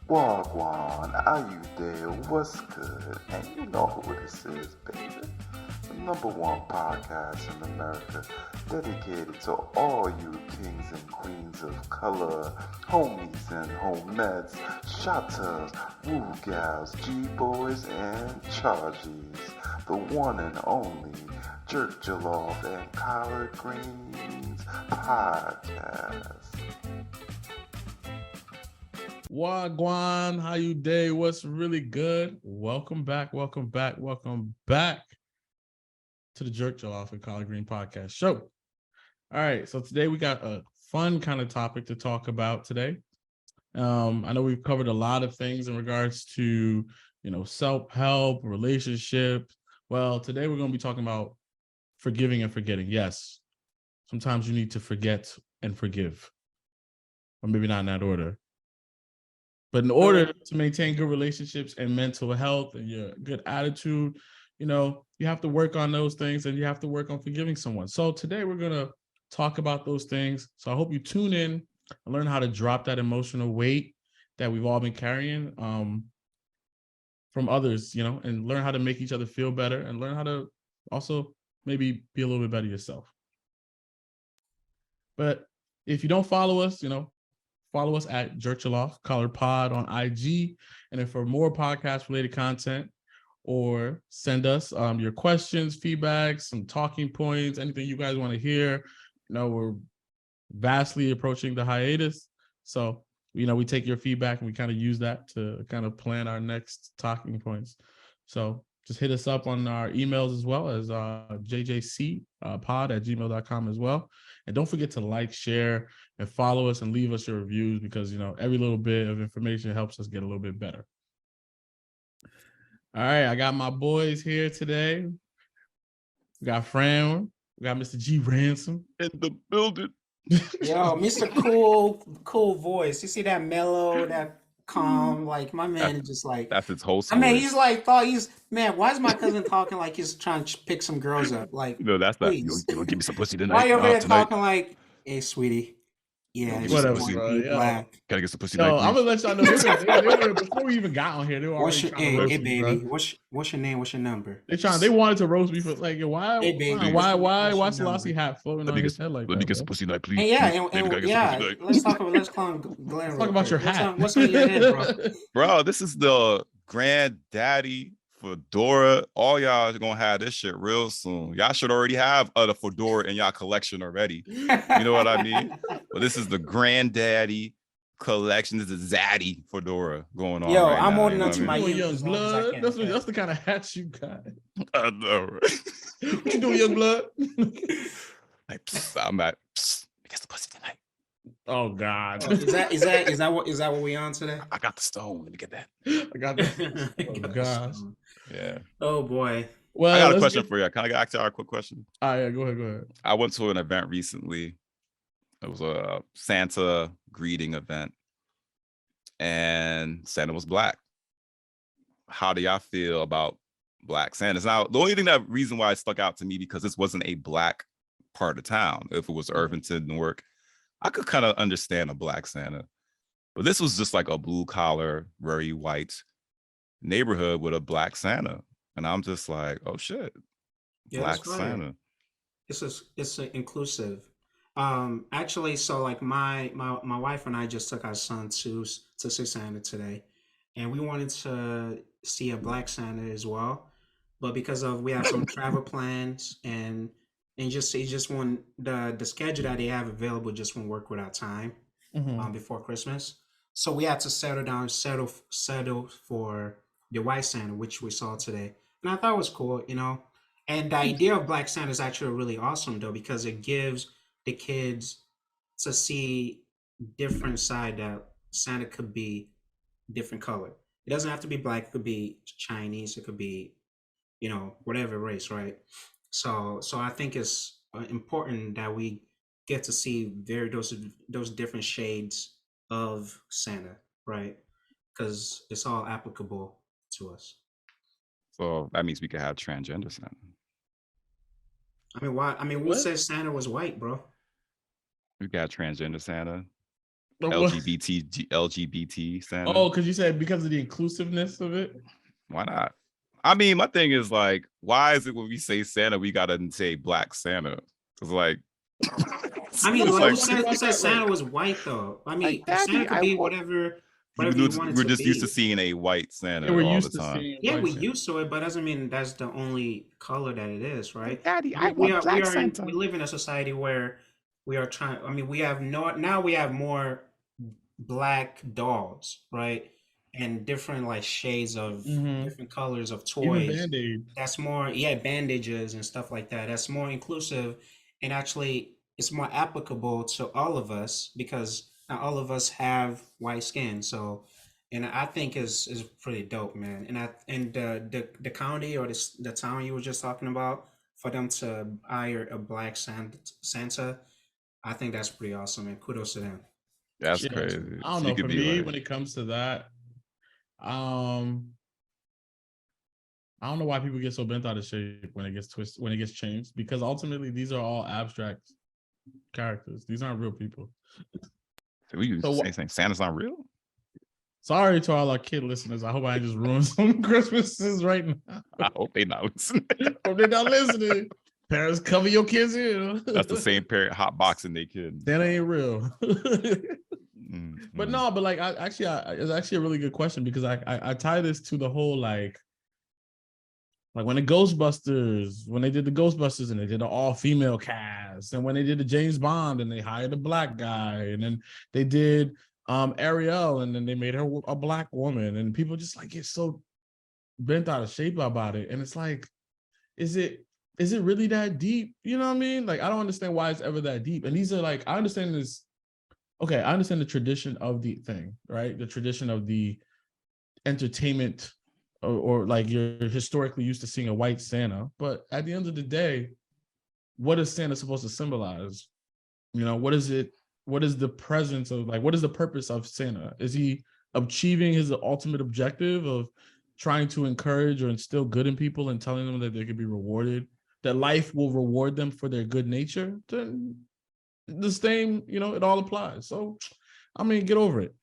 Wagwan, how you there? What's good? And you know who this is, baby. The number one podcast in America, dedicated to all you kings and queens of color, homies and homettes, shotters, woo gals, G-boys, and chargies. The one and only Jerk Jollof and Collard Greens podcast. Wagwan, how you day? What's really good? Welcome back to the Jerk Jollof and Collard Green podcast show. All right, so today we got a fun kind of topic to talk about today. I know we've covered a lot of things in regards to, self-help, relationship. Well, today we're going to be talking about forgiving and forgetting. Yes, sometimes you need to forget and forgive, or maybe not in that order. But in order to maintain good relationships and mental health and your good attitude, you have to work on those things and you have to work on forgiving someone. So today we're going to talk about those things. So I hope you tune in and learn how to drop that emotional weight that we've all been carrying from others, and learn how to make each other feel better and learn how to also maybe be a little bit better yourself. But if you don't follow us, follow us at Jerk Jollof, Collard Pod on IG. And then for more podcast-related content, or send us your questions, feedback, some talking points, anything you guys want to hear. We're vastly approaching the hiatus. So, we take your feedback and we kind of use that to kind of plan our next talking points. So just hit us up on our emails as well as jjcpod@gmail.com as well. And don't forget to like, share, and follow us and leave us your reviews because, every little bit of information helps us get a little bit better. All right, I got my boys here today. We got Fran. We got Mr. G Ransom in the building. Yo, Mr. Cool voice. You see that mellow, that calm, like my man is just like that's his whole I mean, he's like why is my cousin talking like he's trying to pick some girls up? Like, no, that's not you gonna give me some pussy tonight. Why you over there talking like, hey sweetie? Yeah, whatever, bro. Gotta get some pussy. I'm gonna let y'all know before we even got on here. They were already trying to roast hey, me, baby, bro. What's your name? What's your number? They wanted to roast me for like why Selassie hat floating on his head like that? Let me get some pussy tonight, please. Let's talk about your hat. What's on your head, bro? Bro, this is the granddaddy fedora. All y'all are gonna have this shit real soon. Y'all should already have the fedora in y'all collection already. You know what I mean? But this is the granddaddy collection. This is Zaddy fedora going on. Yo, right I'm now, holding on to my young blood. That's the kind of hats you got. I know, right? What you doing, young blood? Like, I'm at get the pussy tonight. Oh God! Is that what we on today? I got the stone. Let me get that. I got that. Oh gosh. Yeah. Oh boy. Well, I got a question for you. Can I ask you a quick question? Yeah, go ahead. I went to an event recently. It was a Santa greeting event, and Santa was black. How do y'all feel about black Santas? Now, the only reason why it stuck out to me because this wasn't a black part of town. If it was Irvington, Newark, I could kind of understand a black Santa, but this was just like a blue collar, very white neighborhood with a black Santa, and I'm just like, oh shit, black Santa. It's inclusive. Actually, so like my wife and I just took our son to see Santa today, and we wanted to see a black Santa as well, but because we have some travel plans and just want the schedule that they have available just won't work with our time before Christmas. So we had to settle for the white Santa, which we saw today. And I thought it was cool, And the idea of black Santa is actually really awesome though, because it gives the kids to see different side that Santa could be different color. It doesn't have to be black, it could be Chinese, it could be, whatever race, right? So I think it's important that we get to see those different shades of Santa, right? Because it's all applicable to us. So that means we could have transgender Santa. I mean, why? I mean, who says Santa was white, bro? We got transgender Santa. LGBT Santa. Oh, because you said because of the inclusiveness of it. Why not? I mean, my thing is like, why is it when we say Santa, we gotta say Black Santa? It's like, I mean, it's like like, you said Santa was white though. I mean, like, Daddy, Santa could be whatever you want it we're to just used to be. seeing a white Yeah, Santa we're all the used to time. seeing Yeah, white we Santa. used to it, but doesn't mean that's the only color that it is, Like, right? Daddy, I We want are we Black are in Santa. we live in a society where we are trying. I mean, we have no now we have more black dolls, right? And different like shades of Mm-hmm. different colors of Even toys. Band-Aid. That's more, yeah, bandages and stuff like that. That's more inclusive and actually it's more applicable to all of us because not all of us have white skin. So, and I think is pretty dope, man. And the county or the town you were just talking about for them to hire a black Santa, I think that's pretty awesome and kudos to them. That's Yeah, crazy. I don't So you know. could For be me, like, when it comes to that, um, I don't know why people get so bent out of shape when it gets twisted, when it gets changed, because ultimately these are all abstract characters. These aren't real people. so we So saying Santa's not real? sorry to all our kid listeners. I hope I just ruined some Christmases right now. I hope they not listening. Hope they're not listening. Parents, cover your kids in. That's the same parent hot boxing they kid. That ain't real. But Mm. no, but like it's actually a really good question because I tie this to the whole like when the Ghostbusters, when they did the Ghostbusters and they did an all-female cast, and when they did the James Bond and they hired a black guy, and then they did Ariel and then they made her a black woman, and people just like get so bent out of shape about it. And it's like, is it really that deep? You know what I mean? Like, I don't understand why it's ever that deep. And these are like, I understand this. Okay, I understand the tradition of the thing, right? The tradition of the entertainment, or like you're historically used to seeing a white Santa. But at the end of the day, what is Santa supposed to symbolize? You know, what is it? What is the presence of, like, what is the purpose of Santa? Is he achieving his ultimate objective of trying to encourage or instill good in people and telling them that they could be rewarded, that life will reward them for their good nature? Then the same, you know, it all applies. So, I mean, get over it.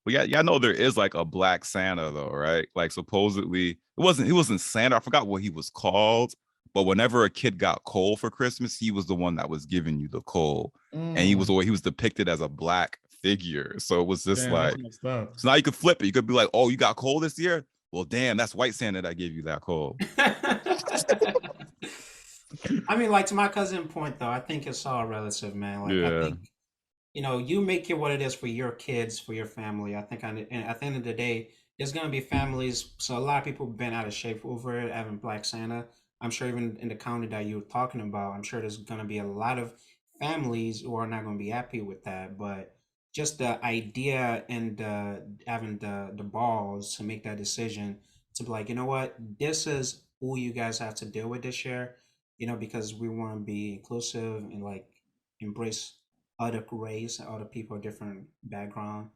Well, yeah, y'all know there is like a black Santa though, right? Like supposedly he wasn't Santa. I forgot what he was called, but whenever a kid got coal for Christmas, he was the one that was giving you the coal, and he was depicted as a black figure. So it was just Damn, like, so now you could flip it. You could be like, oh, you got coal this year? Well, damn, that's white Santa that gave you that coal. I mean, like to my cousin point though, I think it's all relative, man. Like I Yeah. think you make it what it is for your kids, for your family. I think and at the end of the day, there's gonna be families. So a lot of people have been out of shape over it, having Black Santa. I'm sure even in the county that you were talking about, I'm sure there's gonna be a lot of families who are not gonna be happy with that. But just the idea and having the balls to make that decision to be like, you know what, this is who you guys have to deal with this year, because we want to be inclusive and like embrace other race, other people, different background,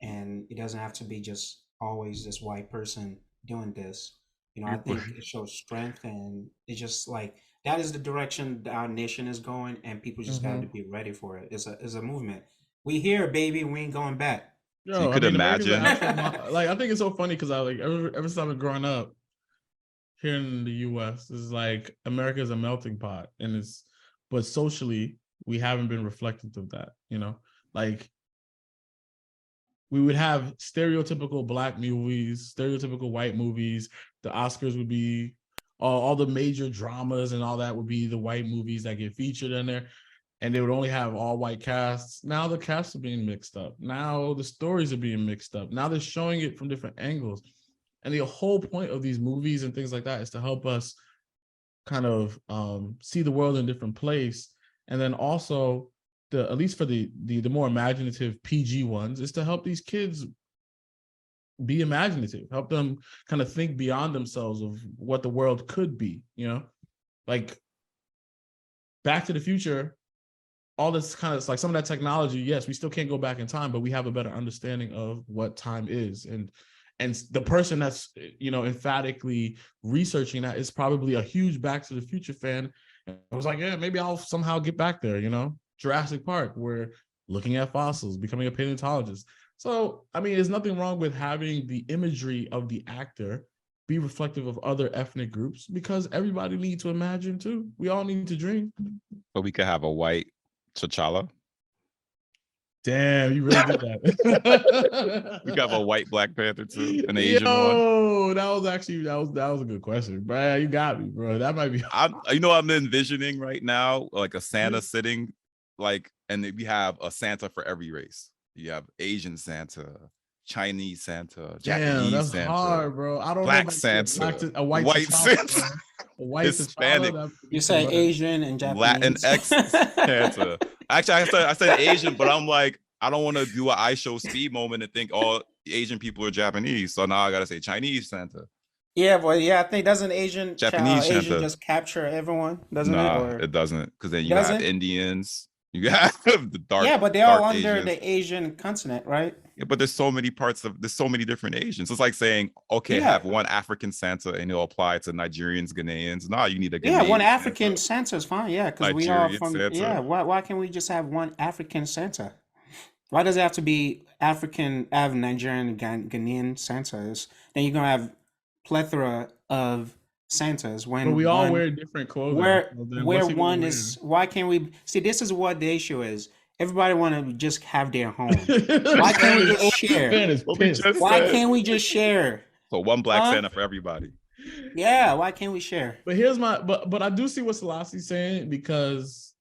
and it doesn't have to be just always this white person doing this. I think it shows strength, and it's just like that is the direction that our nation is going, and people just got to be ready for it. It's a movement. We here, baby. We ain't going back. So you could imagine. Like, I think it's so funny because I like ever since I've been growing up here in the U.S., it's like America is a melting pot, and but socially we haven't been reflective of that. Like we would have stereotypical black movies, stereotypical white movies. The Oscars would be all the major dramas and all that would be the white movies that get featured in there. And they would only have all white casts. Now the casts are being mixed up. Now the stories are being mixed up. Now they're showing it from different angles. And the whole point of these movies and things like that is to help us kind of see the world in a different place. And then also, at least for the more imaginative PG ones, is to help these kids be imaginative, help them kind of think beyond themselves of what the world could be, like Back to the Future. All this kind of like some of that technology, yes, we still can't go back in time, but we have a better understanding of what time is. And the person that's, emphatically researching that is probably a huge Back to the Future fan. And I was like, yeah, maybe I'll somehow get back there, Jurassic Park, where looking at fossils, becoming a paleontologist. So, I mean, there's nothing wrong with having the imagery of the actor be reflective of other ethnic groups, because everybody needs to imagine too. We all need to dream. So we could have a white T'Challa. Damn, you really did that. We could have a white Black Panther too, an Asian one. That was a good question, bro. You got me, bro. That might be. I'm envisioning right now like a Santa sitting, like, and we have a Santa for every race. You have Asian Santa, Chinese Santa, Japanese that's Santa, hard, bro. I don't Black know Santa, a white Santa, a white Hispanic. You say Asian and Japanese. Latinx Santa. Actually, I said Asian, but I'm like, I don't want to do an I Show Speed moment and think all Asian people are Japanese. So now I gotta say Chinese Santa. Yeah, but I think doesn't Japanese Asian Santa just capture everyone? Doesn't it doesn't, because then you have Indians, you have the dark. Yeah, but they're all under Asians. the Asian continent, right? Yeah, but there's so many different Asians. It's like saying, okay, have one African Santa and it'll apply to Nigerians, Ghanaians. No, you need a Ghanaian one African Santa is fine. Yeah, because we are Nigerian from. Santa. Yeah, why can't we just have one African Santa? Why does it have to be African, have Nigerian, Ghanaian Santas? Then you're gonna have plethora of Santas when But we all wear different clothing. Where one is. Why can't we see? This is what the issue is. Everybody want to just have their home. Why can't we just share? Why can't we just share? So one Black Santa for everybody. Yeah, why can't we share? But here's my but I do see what Selassie's saying, because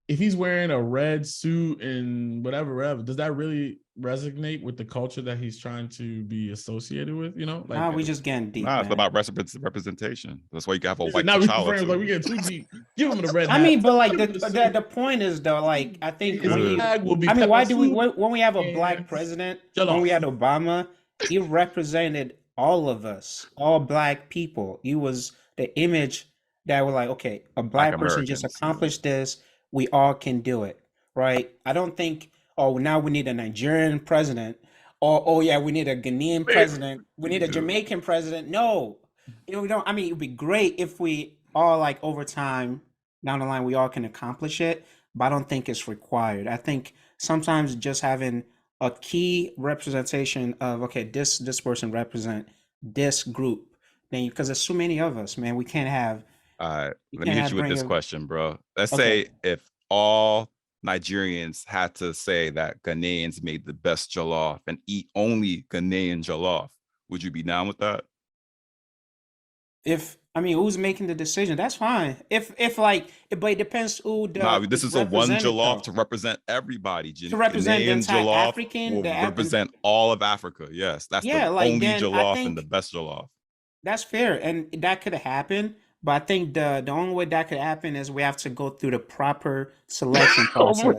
if he's wearing a red suit and whatever, does that really resonate with the culture that he's trying to be associated with? You know, like, we just getting deep. It's about representation. That's why you can have a white T'Challa. Like, we get too deep. Give him the red. I mean, but like the point is though, like, I think why do we when we have a Black president, when we had Obama, he represented all of us, all Black people. He was the image that were like, okay, a Black person just accomplished this. We all can do it, right? I don't think, now we need a Nigerian president, or we need a Ghanaian president, we need a Jamaican president. No, we don't. I mean, it'd be great if we all, like, over time down the line, we all can accomplish it, but I don't think it's required. I think sometimes just having a key representation of, okay, this person represent this group, then, because there's so many of us, man, we can't have. Let me hit you with this question, bro. Let's say if all Nigerians had to say that Ghanaians made the best jollof and eat only Ghanaian jollof, would you be down with that? Who's making the decision? That's fine. But it depends who does. This is a one jollof to represent everybody. To represent the entire African, represent all of Africa. Yes, that's the only jollof and the best jollof. That's fair, and that could happen. But I think the only way that could happen is we have to go through the proper selection process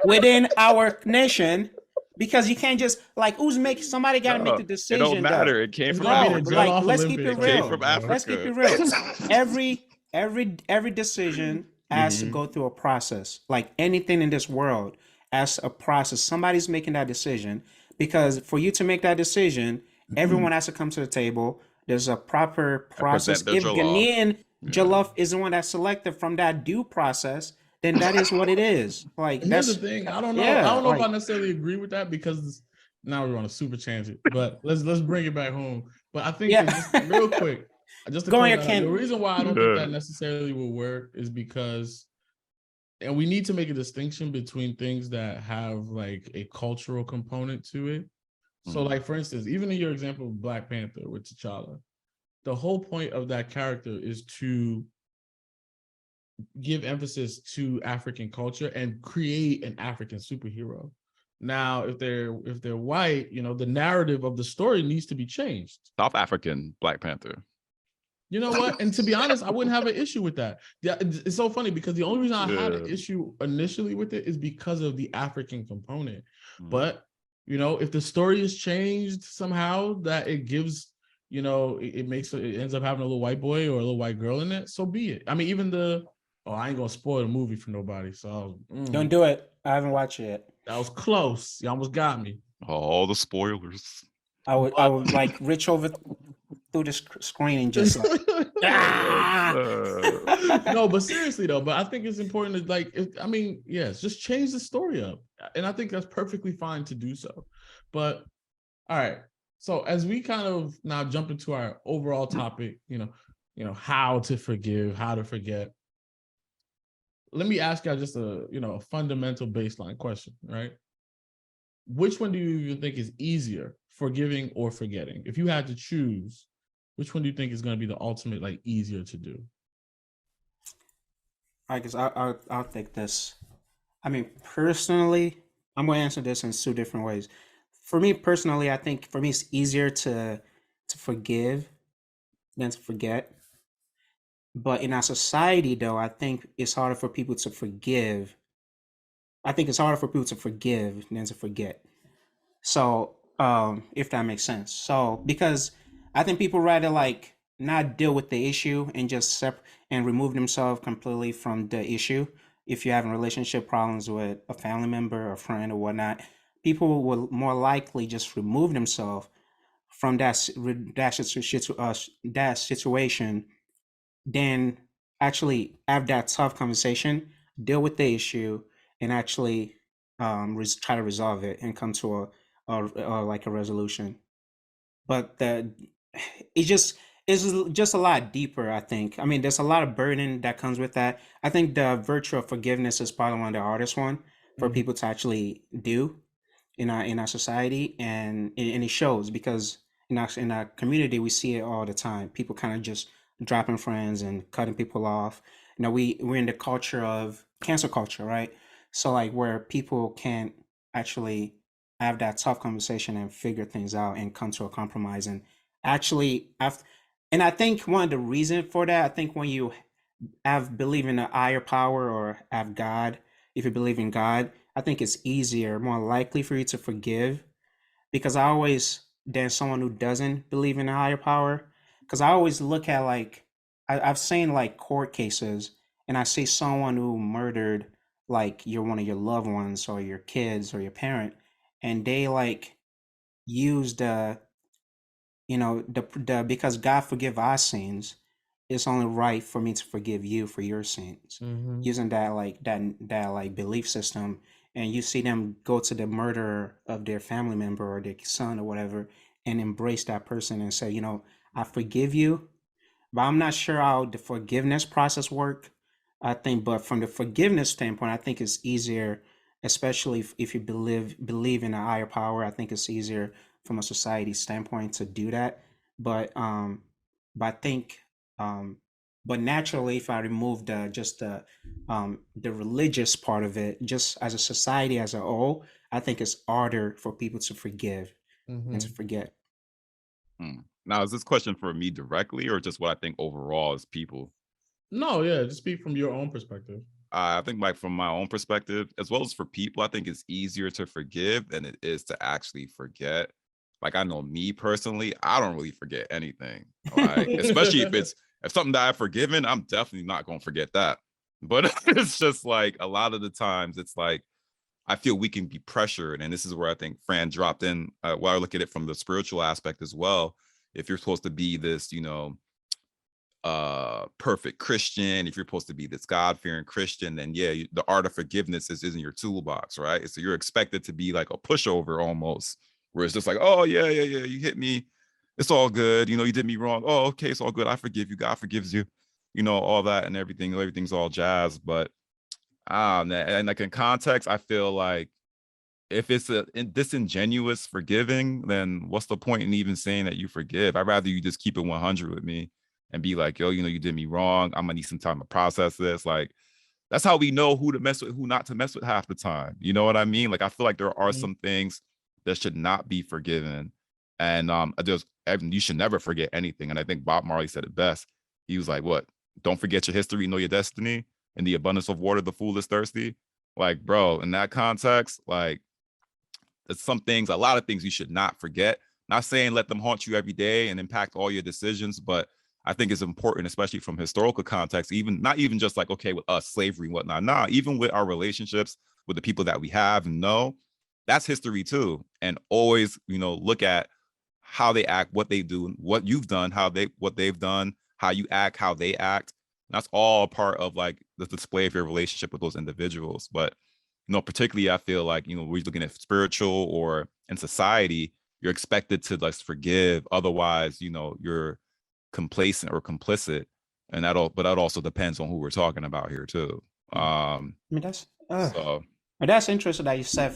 within our nation, because you can't just, like, somebody got to make the decision. It don't matter. It came from Africa. Like, let's keep it real. From Africa. Let's keep it real. Every decision has to go through a process. Like anything in this world, as a process, somebody's making that decision, because for you to make that decision, everyone has to come to the table. There's a proper process. If Ghanaian jollof is the one that's selected from that due process, then that is what it is. Like, that's the thing. I don't know. I don't know if I necessarily agree with that, because now we're on a super tangent. But let's bring it back home. But I think just real quick, just to point out, the reason why I don't think that necessarily will work is because, and we need to make a distinction between things that have like a cultural component to it. So, like, for instance, even in your example of Black Panther with T'Challa, the whole point of that character is to give emphasis to African culture and create an African superhero. Now, if they're white, the narrative of the story needs to be changed. South African Black Panther. You know what? And to be honest, I wouldn't have an issue with that. It's so funny, because the only reason I had an issue initially with it is because of the African component. But if the story is changed somehow, that it gives, it ends up having a little white boy or a little white girl in it, so be it. I mean, even I ain't gonna spoil the movie for nobody, so don't do it. I haven't watched it yet. That was close. You almost got me. All the spoilers. I would like Rich over. through the screen and just like, ah! No, but seriously though, but I think it's important to like, yes, just change the story up. And I think that's perfectly fine to do so. But all right. So as we kind of now jump into our overall topic, how to forgive, how to forget. Let me ask you just a fundamental baseline question, right? Which one do you think is easier, forgiving or forgetting? If you had to choose, which one do you think is going to be the ultimate, like, easier to do? I guess I'll take this. I mean, personally, I'm going to answer this in two different ways. For me personally, I think for me it's easier to forgive than to forget. But in our society, though, I think it's harder for people to forgive. I think it's harder for people to forgive than to forget. So, if that makes sense. So, because I think people rather like not deal with the issue and just and remove themselves completely from the issue. If you're having relationship problems with a family member or friend or whatnot, people will more likely just remove themselves from that situation than actually have that tough conversation, deal with the issue, and actually try to resolve it and come to like a resolution. But it just it's just a lot deeper, I think. I mean, there's a lot of burden that comes with that. I think the virtue of forgiveness is probably one of the hardest one for people to actually do in our society, and it shows because in our community we see it all the time. People kind of just dropping friends and cutting people off. We're in the culture of cancel culture, right? So like where people can't actually have that tough conversation and figure things out and come to a compromise and actually have. And I think one of the reason for that, I think when you believe in a higher power or have God, if you believe in God, I think it's easier, more likely for you to forgive. Because I always, than someone who doesn't believe in a higher power, because I always look at like I've seen like court cases, and I see someone who murdered like one of your loved ones or your kids or your parent, and they like use the because God forgive our sins, it's only right for me to forgive you for your sins. Mm-hmm. Using that like belief system, and you see them go to the murderer of their family member or their son or whatever, and embrace that person and say, I forgive you, but I'm not sure how the forgiveness process work. I think, but from the forgiveness standpoint, I think it's easier, especially if you believe in a higher power. I think it's easier from a society standpoint to do that. But but I think but naturally, if I remove the religious part of it, just as a society as a whole, I think it's harder for people to forgive and to forget. Now, is this question for me directly or just what I think overall as people? No, yeah, just speak from your own perspective. I think like from my own perspective, as well as for people, I think it's easier to forgive than it is to actually forget. Like I know me personally, I don't really forget anything. Like, especially if something that I've forgiven, I'm definitely not going to forget that. But it's just like a lot of the times it's like, I feel we can be pressured. And this is where I think Fran dropped in, while I look at it from the spiritual aspect as well. If you're supposed to be this, perfect Christian, if you're supposed to be this God-fearing Christian, then yeah, the art of forgiveness is in your toolbox, right? So you're expected to be like a pushover almost, where it's just like, oh yeah, you hit me, it's all good, you did me wrong, oh okay, it's all good, I forgive you, God forgives you, all that and everything's all jazz. But and like in context, I feel like if it's a disingenuous forgiving, then what's the point in even saying that you forgive? I'd rather you just keep it 100 with me and be like, yo, you did me wrong. I'm gonna need some time to process this. Like, that's how we know who to mess with, who not to mess with half the time. You know what I mean? Like, I feel like there are some things that should not be forgiven. And you should never forget anything. And I think Bob Marley said it best. He was like, what? Don't forget your history, know your destiny. In the abundance of water, the fool is thirsty. Like, bro, in that context, like, there's a lot of things you should not forget. Not saying let them haunt you every day and impact all your decisions, but I think it's important, especially from historical context, not even just like, okay, with us, slavery and whatnot. Nah, even with our relationships with the people that we have and know, that's history too. And always, look at how they act, what they do, what you've done, what they've done, how you act, how they act. That's all part of like the display of your relationship with those individuals. But particularly I feel like, we're looking at spiritual or in society, you're expected to like forgive. Otherwise, you're complacent or complicit. And but that also depends on who we're talking about here too. I mean, So that's interesting that you said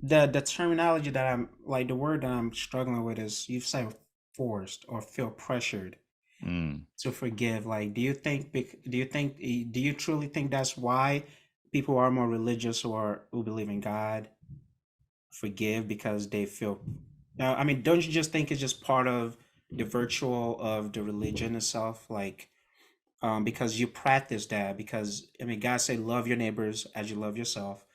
the terminology that I'm like the word that I'm struggling with is you said forced or feel pressured to forgive. Like, do you truly think that's why people are more religious or who believe in God forgive because they feel? Now, I mean, don't you just think it's just part of the virtual of the religion itself, like? Because you practice that. Because I mean, God said, "Love your neighbors as you love yourself."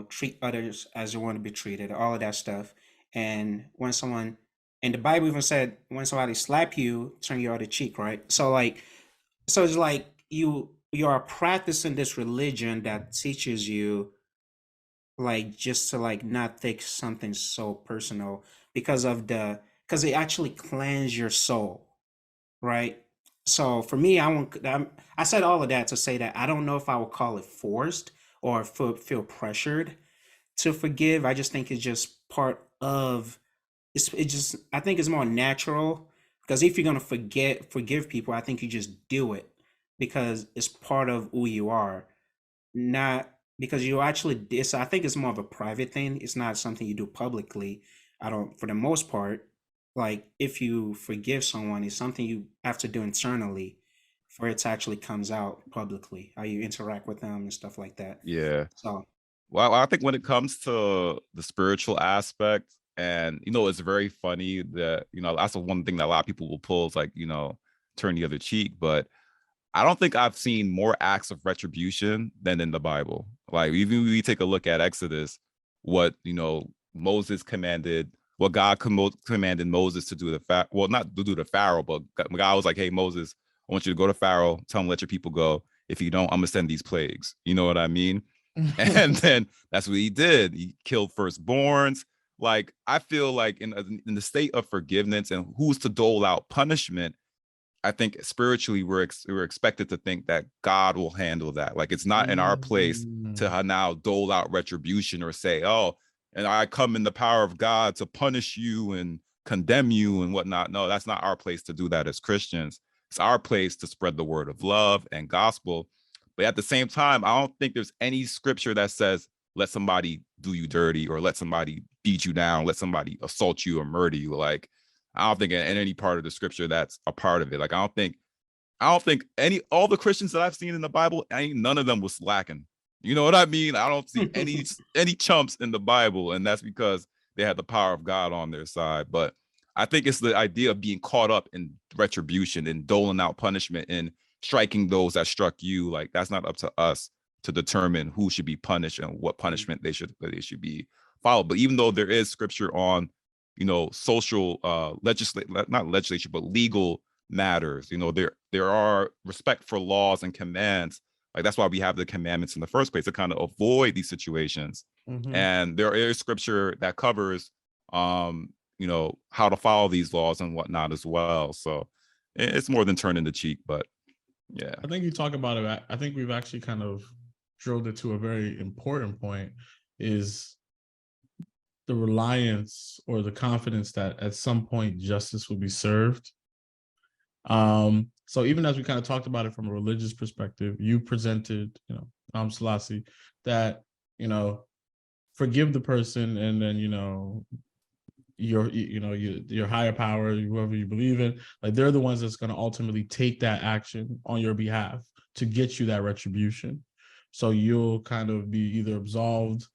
Treat others as you want to be treated. All of that stuff. And and the Bible even said, when somebody slap you, turn your other cheek, right? So it's like you are practicing this religion that teaches you like just to like not take something so personal because it actually cleanse your soul, right? So for me, I said all of that to say that I don't know if I would call it forced or feel pressured to forgive. I just think it's just part of it just I think it's more natural because if you're gonna forgive people, I think you just do it because it's part of who you are, not because you actually this I think it's more of a private thing. It's not something you do publicly. I don't For the most part, like if you forgive someone, it's something you have to do internally for it to actually comes out publicly, how you interact with them and stuff like that. yeah. So Well, I think when it comes to the spiritual aspect, and it's very funny that that's the one thing that a lot of people will pull is like turn the other cheek. But I don't think I've seen more acts of retribution than in the Bible. Like even when we take a look at Exodus, what Moses commanded, what God commanded Moses to do well, not to do to Pharaoh, but God was like, "Hey Moses, I want you to go to Pharaoh, tell him let your people go. If you don't, I'm gonna send these plagues." You know what I mean? And then that's what he did. He killed firstborns. Like I feel like in the state of forgiveness and who's to dole out punishment, I think spiritually we're expected to think that God will handle that. Like it's not in our place to now dole out retribution or say, "Oh, and I come in the power of God to punish you and condemn you and whatnot." No, that's not our place to do that as Christians. It's our place to spread the word of love and gospel. But at the same time, I don't think there's any scripture that says let somebody do you dirty or let somebody beat you down, let somebody assault you or murder you. Like I don't think in any part of the scripture that's a part of it. Like I don't think all the Christians that I've seen in the Bible, none of them was slacking. You know what I mean? I don't see any chumps in the Bible, and that's because they had the power of God on their side. But I think it's the idea of being caught up in retribution and doling out punishment and striking those that struck you. Like that's not up to us to determine who should be punished and what punishment they should be followed. But even though there is scripture on social not legislation, but legal matters, there are respect for laws and commands. Like that's why we have the commandments in the first place, to kind of avoid these situations. And there is scripture that covers how to follow these laws and whatnot as well. So it's more than turning the cheek. But yeah, I think you talk about it. I think we've actually kind of drilled it to a very important point, is the reliance or the confidence that at some point justice will be served. So even as we kind of talked about it from a religious perspective, you presented, Selassie, that, forgive the person, and then, your higher power, whoever you believe in, like they're the ones that's going to ultimately take that action on your behalf to get you that retribution. So you'll kind of be either absolved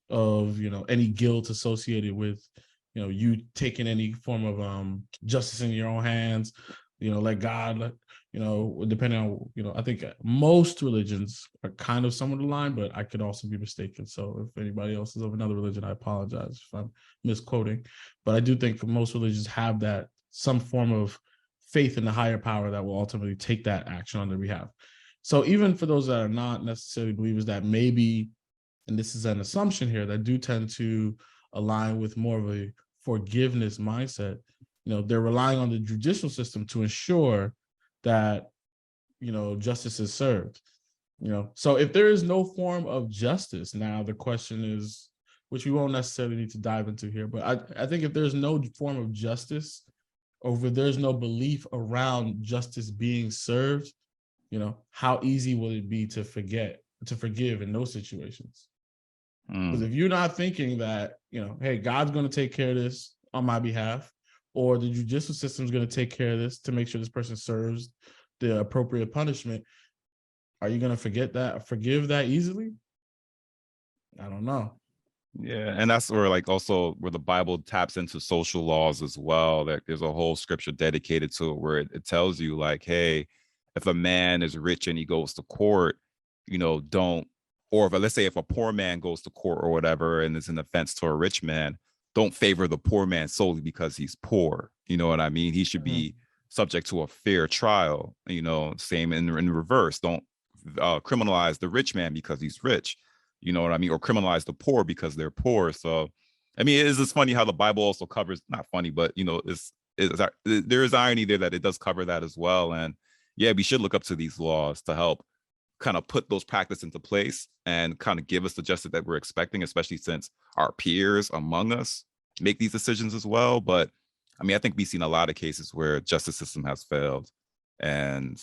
of any guilt associated with you taking any form of justice in your own hands, let God, depending on I think most religions are kind of somewhat aligned, but I could also be mistaken. So if anybody else is of another religion, I apologize if I'm misquoting, but I do think most religions have that some form of faith in the higher power that will ultimately take that action on their behalf. So even for those that are not necessarily believers, that maybe, and this is an assumption here, that do tend to align with more of a forgiveness mindset, they're relying on the judicial system to ensure that, justice is served. So if there is no form of justice, now the question is, which we won't necessarily need to dive into here, but I think if there's no form of justice, or if there's no belief around justice being served, how easy will it be to forgive in those situations? Because if you're not thinking that, hey, God's going to take care of this on my behalf, or the judicial system is going to take care of this to make sure this person serves the appropriate punishment, are you going to forgive that easily? I don't know. Yeah, and that's where where the Bible taps into social laws as well. That there's a whole scripture dedicated to it where it tells you hey, if a man is rich and he goes to court, don't, or let's say if a poor man goes to court or whatever and it's an offense to a rich man, don't favor the poor man solely because he's poor. You know what I mean? He should be subject to a fair trial. Same in reverse. Don't criminalize the rich man because he's rich. You know what I mean? Or criminalize the poor because they're poor. So, I mean, it is just funny how the Bible also covers, not funny, but, there is irony there that it does cover that as well. And yeah, we should look up to these laws to help kind of put those practices into place and kind of give us the justice that we're expecting, especially since our peers among us make these decisions as well. But I mean, I think we've seen a lot of cases where justice system has failed. And,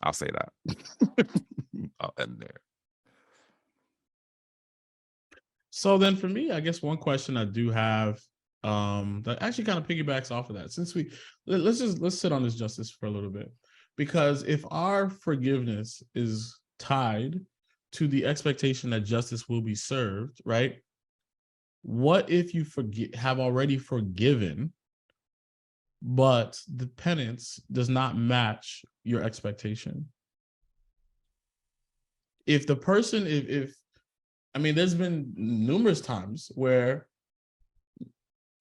I'll say that. I'll end there. So then for me, I guess one question I do have that actually kind of piggybacks off of that, since let's sit on this justice for a little bit, because if our forgiveness is tied to the expectation that justice will be served, right? What if you have already forgiven, but the penance does not match your expectation? If the person, I mean, there's been numerous times where,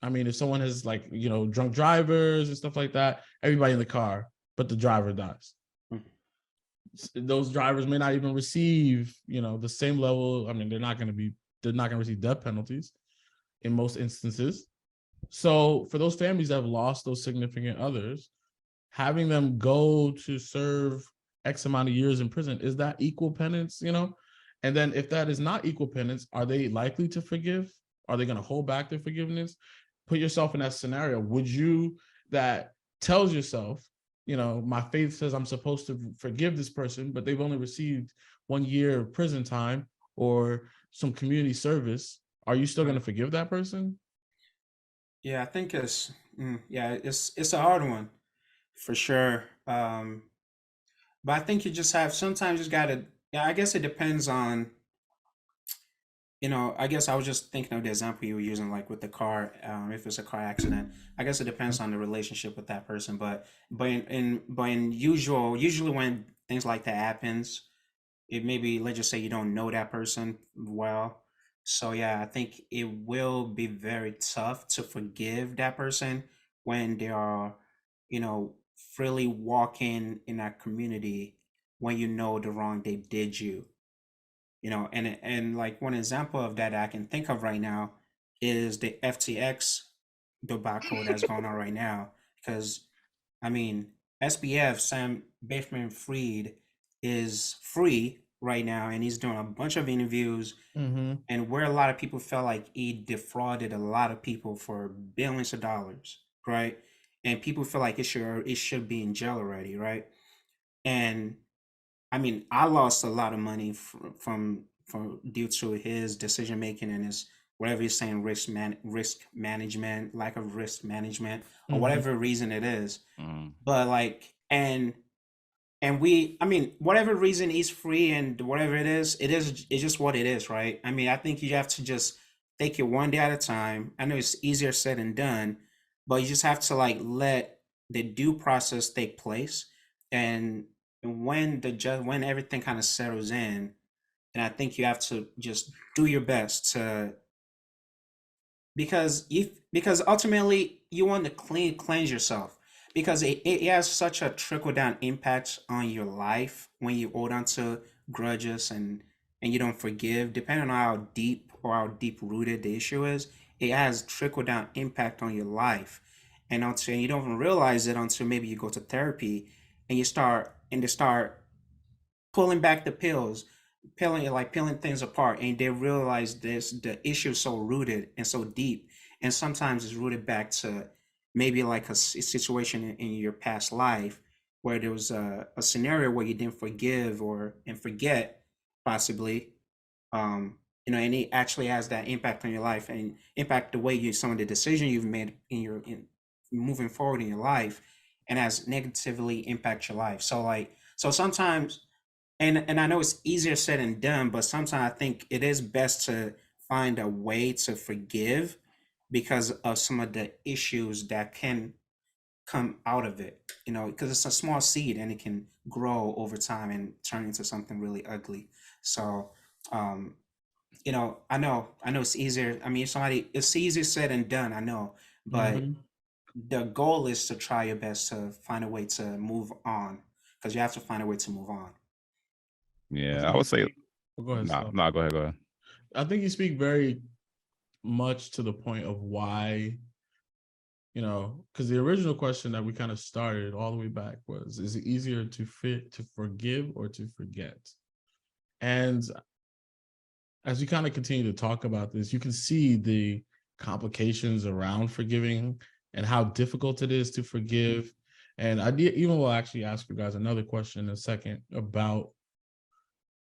I mean, if someone has drunk drivers and stuff like that, everybody in the car, but the driver dies. Those drivers may not even receive, the same level. I mean, they're not going to receive death penalties in most instances. So for those families that have lost those significant others, having them go to serve X amount of years in prison, is that equal penance, And then if that is not equal penance, are they likely to forgive? Are they going to hold back their forgiveness? Put yourself in that scenario. Would you, that tells yourself, my faith says I'm supposed to forgive this person, but they've only received 1 year of prison time or some community service. Are you still going to forgive that person? Yeah, I think it's a hard one for sure. But I think you just have, sometimes you just gotta, yeah, I guess it depends on, I guess I was just thinking of the example you were using, like with the car, if it's a car accident, I guess it depends on the relationship with that person. But usually when things like that happens, it maybe, let's just say you don't know that person well. So yeah, I think it will be very tough to forgive that person when they are, freely walking in that community when you know the wrong they did you. And like one example of that I can think of right now is the FTX debacle that's going on right now. Because I mean, SBF, Sam Bankman-Fried, is free right now, and he's doing a bunch of interviews. And where a lot of people felt like he defrauded a lot of people for billions of dollars, right? And people feel like it should be in jail already, right? And I mean, I lost a lot of money from due to his decision making and his, whatever he's saying, risk management, lack of risk management, or whatever reason it is. But I mean, whatever reason he's free and whatever it's just what it is, right? I mean, I think you have to just take it one day at a time. I know it's easier said than done, but you just have to let the due process take place. And when when everything kind of settles in, then I think you have to just do your best to, because ultimately you want to cleanse yourself, because it has such a trickle down impact on your life when you hold on to grudges and you don't forgive, depending on how deep rooted the issue is. it has trickle down impact on your life. And until you don't even realize it until maybe you go to therapy and they start pulling back the pills, peeling things apart, and they realize the issue is so rooted and so deep, and sometimes it's rooted back to maybe like a situation in your past life where there was a scenario where you didn't forgive or and forget possibly, and it actually has that impact on your life and impact the way you some of the decisions you've made in moving forward in your life, and has negatively impact your life. So sometimes, and I know it's easier said than done, but sometimes I think it is best to find a way to forgive because of some of the issues that can come out of it, because it's a small seed and it can grow over time and turn into something really ugly. So, um, I know it's easier. I mean, it's easier said than done, I know, but Mhm. the goal is to try your best to find a way to move on because you have to find a way to move on. I Yeah, think I you would say speak. Oh, go ahead, Sal. go ahead, go ahead. I think you speak very much to the point of why, because the original question that we kind of started all the way back was, is it easier to forgive or to forget? And as we kind of continue to talk about this, you can see the complications around forgiving and how difficult it is to forgive. And even will actually ask you guys another question in a second about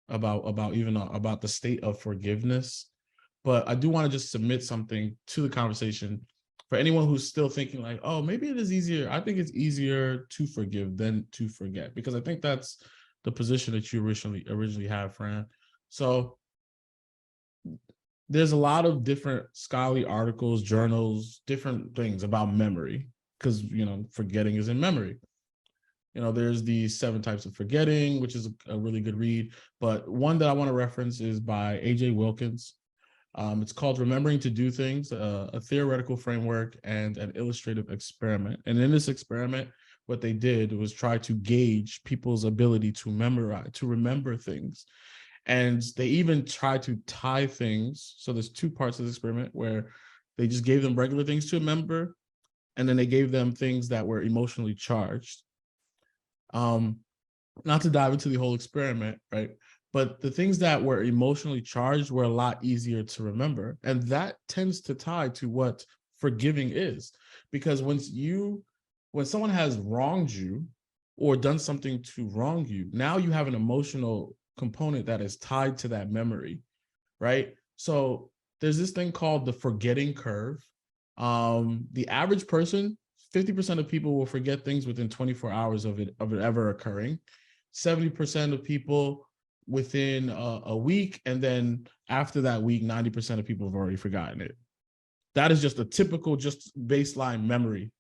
the state of forgiveness. But I do want to just submit something to the conversation for anyone who's still thinking like, oh, maybe it is easier. I think it's easier to forgive than to forget, because I think that's the position that you originally had, Fran. So there's a lot of different scholarly articles, journals, different things about memory, because forgetting is in memory. There's the 7 types of forgetting, which is a really good read. But one that I want to reference is by A.J. Wilkins. It's called Remembering to Do Things, a theoretical framework and an illustrative experiment. And in this experiment, what they did was try to gauge people's ability to remember things. And they even tried to tie things. So there's 2 parts of the experiment where they just gave them regular things to remember, and then they gave them things that were emotionally charged. Not to dive into the whole experiment, right? But the things that were emotionally charged were a lot easier to remember. And that tends to tie to what forgiving is. Because when someone has wronged you or done something to wrong you, now you have an emotional component that is tied to that memory, right? So there's this thing called the forgetting curve. The average person, 50% of people will forget things within 24 hours of it ever occurring. 70% of people within a week, and then after that week, 90% of people have already forgotten it. That is just a typical, just baseline memory,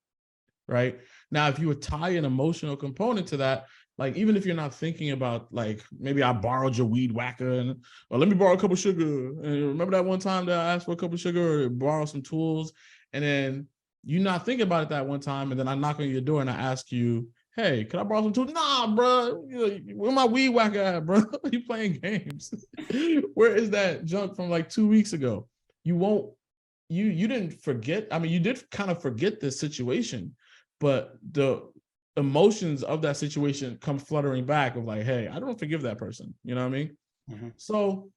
right? Now, if you would tie an emotional component to that, like even if you're not thinking about like maybe I borrowed your weed whacker or let me borrow a cup of sugar. And remember that one time that I asked for a cup of sugar or borrow some tools, and then you're not thinking about it that one time, and then I knock on your door and I ask you, hey, can I borrow some tools? Nah, bro. Where my weed whacker at, bro? You playing games. Where is that junk from like 2 weeks ago? You didn't forget. I mean, you did kind of forget this situation, but the emotions of that situation come fluttering back of like, hey, I don't forgive that person. You know what I mean? Mm-hmm. So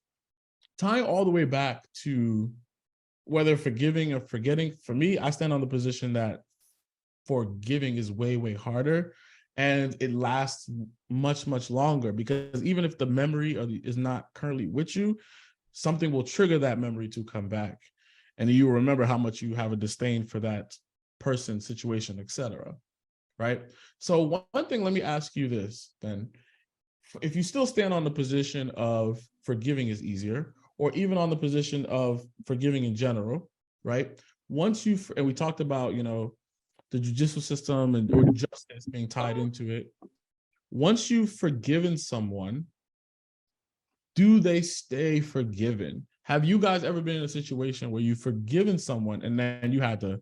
tying all the way back to whether forgiving or forgetting, for me, I stand on the position that forgiving is way, way harder, and it lasts much, much longer, because even if the memory is not currently with you, something will trigger that memory to come back. And you will remember how much you have a disdain for that person, situation, etc. Right? So one thing, let me ask you this then. If you still stand on the position of forgiving is easier, or even on the position of forgiving in general, right? And we talked about, the judicial system or justice being tied into it. Once you've forgiven someone, do they stay forgiven? Have you guys ever been in a situation where you've forgiven someone and then you had to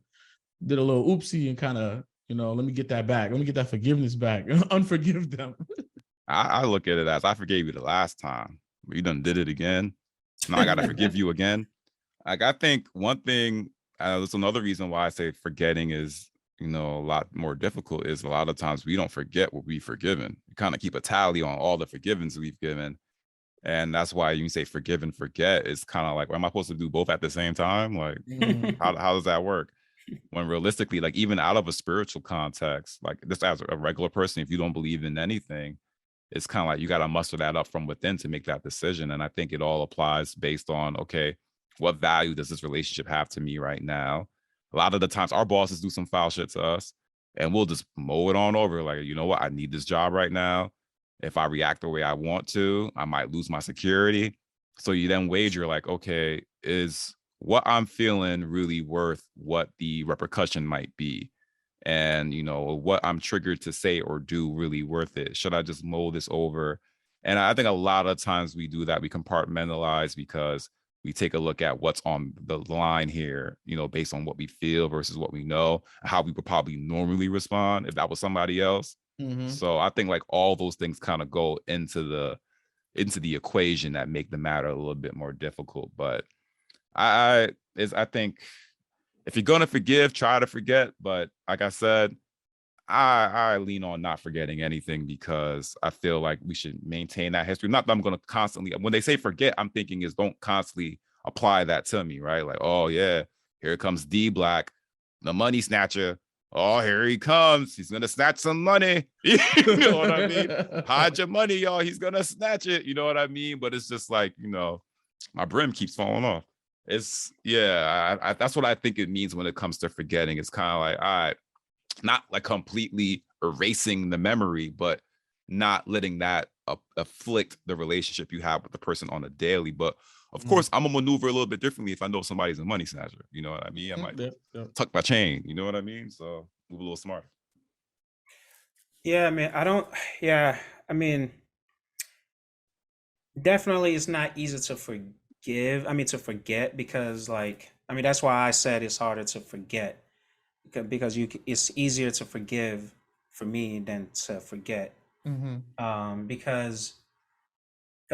did a little oopsie and kind of, let me get that back. Let me get that forgiveness back. Unforgive them. I look at it as I forgave you the last time, but you done did it again. Now I got to forgive you again. Like, I think one thing That's another reason why I say forgetting is, a lot more difficult. Is a lot of times we don't forget what we've forgiven. We kind of keep a tally on all the forgivens we've given. And that's why you say forgive and forget. It's kind of like, am I supposed to do both at the same time? Like, how does that work? When realistically, like even out of a spiritual context, like just as a regular person, if you don't believe in anything, it's kind of like you got to muster that up from within to make that decision. And I think it all applies based on, okay, what value does this relationship have to me right now? A lot of the times our bosses do some foul shit to us and we'll just mow it on over. Like, you know what? I need this job right now. If I react the way I want to, I might lose my security. So you then wager like, okay, is what I'm feeling really worth what the repercussion might be? And what I'm triggered to say or do really worth it? Should I just mow this over? And I think a lot of times we do that. We compartmentalize because we take a look at what's on the line here, based on what we feel versus what we know, how we would probably normally respond if that was somebody else. So I think like all those things kind of go into the equation that make the matter a little bit more difficult. But I think if you're gonna forgive, try to forget. But like I said, I lean on not forgetting anything because I feel like we should maintain that history. Not that I'm gonna constantly, when they say forget, I'm thinking is don't constantly apply that to me, right? Like, oh yeah, here comes D Black, the money snatcher. Oh, here he comes. He's gonna snatch some money. You know what I mean? Hide your money, y'all. He's gonna snatch it. You know what I mean? But it's just like, my brim keeps falling off. It's that's what I think it means when it comes to forgetting. It's kind of like, all right, not like completely erasing the memory, but not letting that afflict the relationship you have with the person on a daily. But of course, I'm gonna maneuver a little bit differently if I know somebody's a money snatcher. You know what I mean? I might tuck my chain. You know what I mean? So move a little smarter. Yeah, man. I mean, definitely it's not easy to forgive. I mean, to forget because, like, I mean, that's why I said it's harder to forget because it's easier to forgive for me than to forget. Because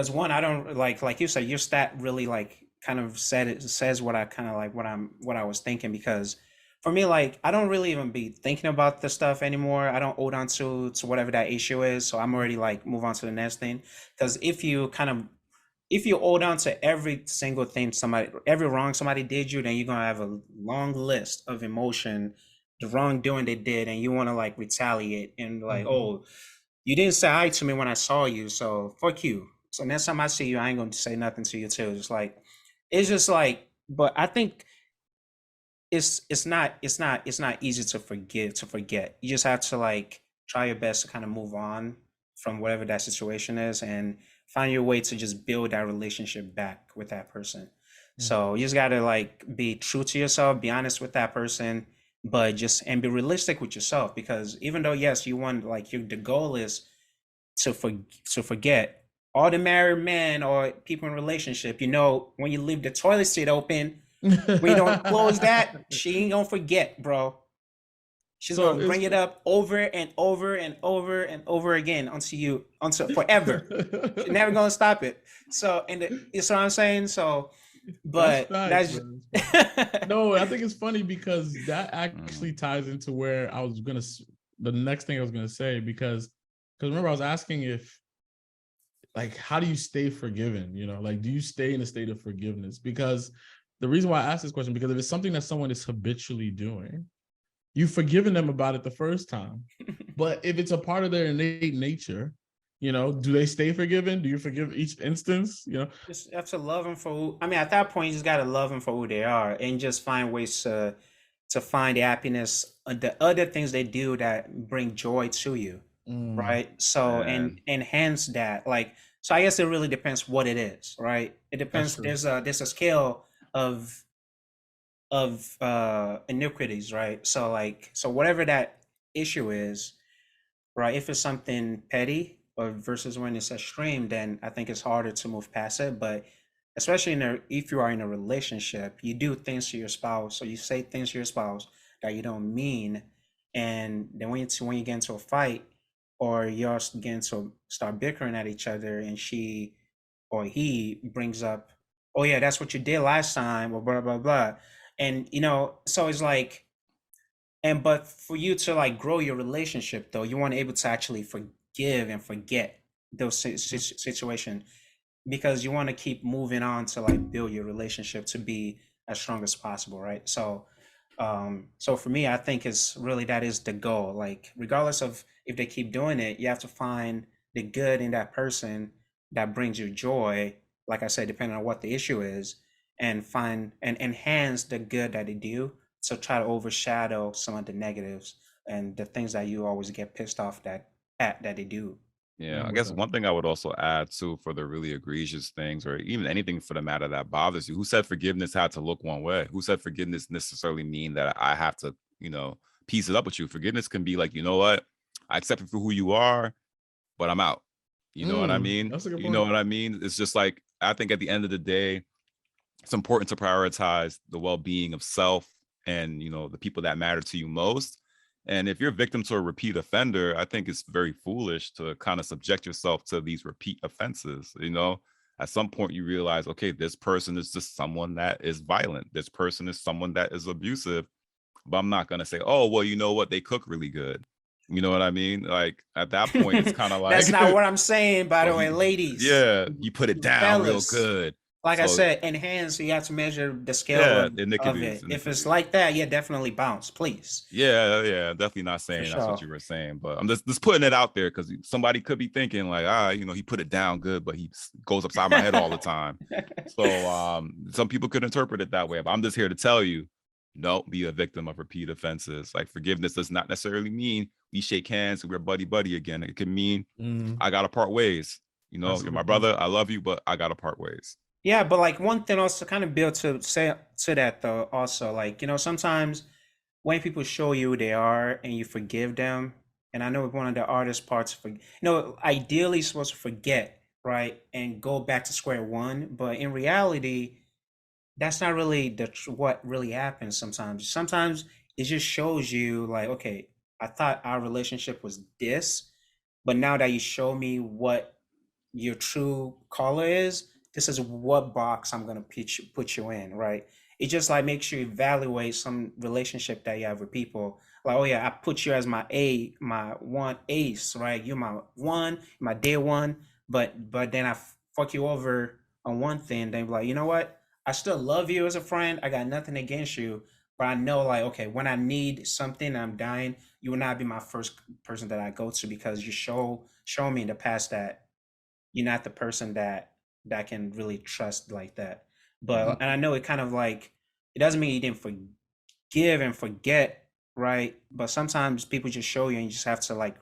one, I don't like you said, your stat really like kind of says what I kind of like what I was thinking because for me, like I don't really even be thinking about the stuff anymore. I don't hold on to whatever that issue is, so I'm already like move on to the next thing. Because if you hold on to every single thing every wrong somebody did you, then you're gonna have a long list of emotion, the wrongdoing they did, and you want to like retaliate and like, oh, you didn't say hi to me when I saw you, so fuck you. So next time I see you, I ain't gonna say nothing to you too. It's just like, but I think it's not easy to forget. You just have to like try your best to kind of move on from whatever that situation is and find your way to just build that relationship back with that person. So you just gotta like be true to yourself, be honest with that person, but just and be realistic with yourself because even though yes, you want like the goal is to forget all the married men or people in relationship, when you leave the toilet seat open, when you don't close that, she ain't gonna forget, bro. She's gonna bring it up over and over and over and over again until forever. She's never gonna stop it. So, you see what I'm saying? So, but that's no, I think it's funny because that actually ties into where the next thing I was gonna say because remember I was asking if like how do you stay forgiven? Like do you stay in a state of forgiveness? Because the reason why I asked this question because if it's something that someone is habitually doing, you've forgiven them about it the first time. But if it's a part of their innate nature, do they stay forgiven? Do you forgive each instance? Just have to love them at that point, you just got to love them for who they are and just find ways to find happiness, the other things they do that bring joy to you. Right. So, and enhance that. Like, so I guess it really depends what it is, right? It depends. There's a scale of iniquities, right? So whatever that issue is, right? If it's something petty or versus when it's extreme, then I think it's harder to move past it. But especially if you are in a relationship, you do things to your spouse, or you say things to your spouse that you don't mean, and then when you get into a fight, or you're getting to start bickering at each other, and she or he brings up, oh yeah, that's what you did last time, or blah blah blah. And so it's like, but for you to like grow your relationship though, you want to able to actually forgive and forget those situation, because you want to keep moving on to like build your relationship to be as strong as possible, right? So for me, I think it's really that is the goal. Like regardless of if they keep doing it, you have to find the good in that person that brings you joy, like I said, depending on what the issue is, and find and enhance the good that they do, so try to overshadow some of the negatives and the things that you always get pissed off that they do. Yeah, I with guess that. one thing I would also add too for the really egregious things, or even anything for the matter that bothers you. Who said forgiveness had to look one way? Who said forgiveness necessarily mean that I have to, piece it up with you? Forgiveness can be like, you know what? I accept you for who you are, but I'm out. You know what I mean? That's a good You know point. what I mean? It's just like, I think at the end of the day, it's important to prioritize the well-being of self and the people that matter to you most. And if you're a victim to a repeat offender, I think it's very foolish to kind of subject yourself to these repeat offenses. At some point you realize, okay, this person is just someone that is violent, this person is someone that is abusive, but I'm not going to say, oh well, you know what, they cook really good. You know what I mean? Like at that point it's kind of That's like not what I'm saying, by well, the way, ladies, yeah, you put it down real fellas. good. Like I So said, enhance, so you have to measure the scale yeah, of iniquities, it. If it's iniquities. like that, yeah, definitely bounce, please. Yeah, definitely not For saying that's what sure. you were saying, but I'm just putting it out there because somebody could be thinking like, he put it down good, but he goes upside my head all the time. So some people could interpret it that way, but I'm just here to tell you, don't be a victim of repeat offenses. Like forgiveness does not necessarily mean we shake hands and we're buddy buddy again. It can mean I gotta part ways. That's a You're my good point. brother, I love you, but I gotta part ways. Yeah, but like one thing also kind of built to say to that though, also like, sometimes when people show you who they are and you forgive them, and I know one of the hardest parts for ideally you're supposed to forget, right? And go back to square one, but in reality, that's not really what really happens sometimes. Sometimes it just shows you like, okay, I thought our relationship was this, but now that you show me what your true color is, this is what box I'm gonna put you in, right? It just like makes you evaluate some relationship that you have with people. Like, oh yeah, I put you as my one ace, right? You're my one, my day one, but then I fuck you over on one thing. Then be like, you know what? I still love you as a friend. I got nothing against you, but I know like, okay, when I need something, I'm dying. You will not be my first person that I go to, because you show me in the past that you're not the person that can really trust like that. But Mhm. and I know it kind of like, it doesn't mean you didn't forgive and forget, right? But sometimes people just show you and you just have to like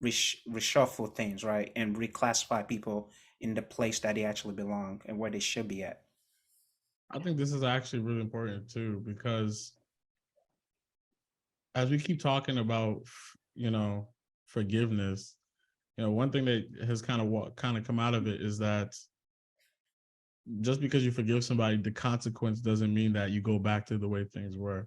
reshuffle things, right? And reclassify people in the place that they actually belong and where they should be at. I think this is actually really important too, because as we keep talking about, forgiveness, one thing that has kind of come out of it is that just because you forgive somebody, the consequence doesn't mean that you go back to the way things were.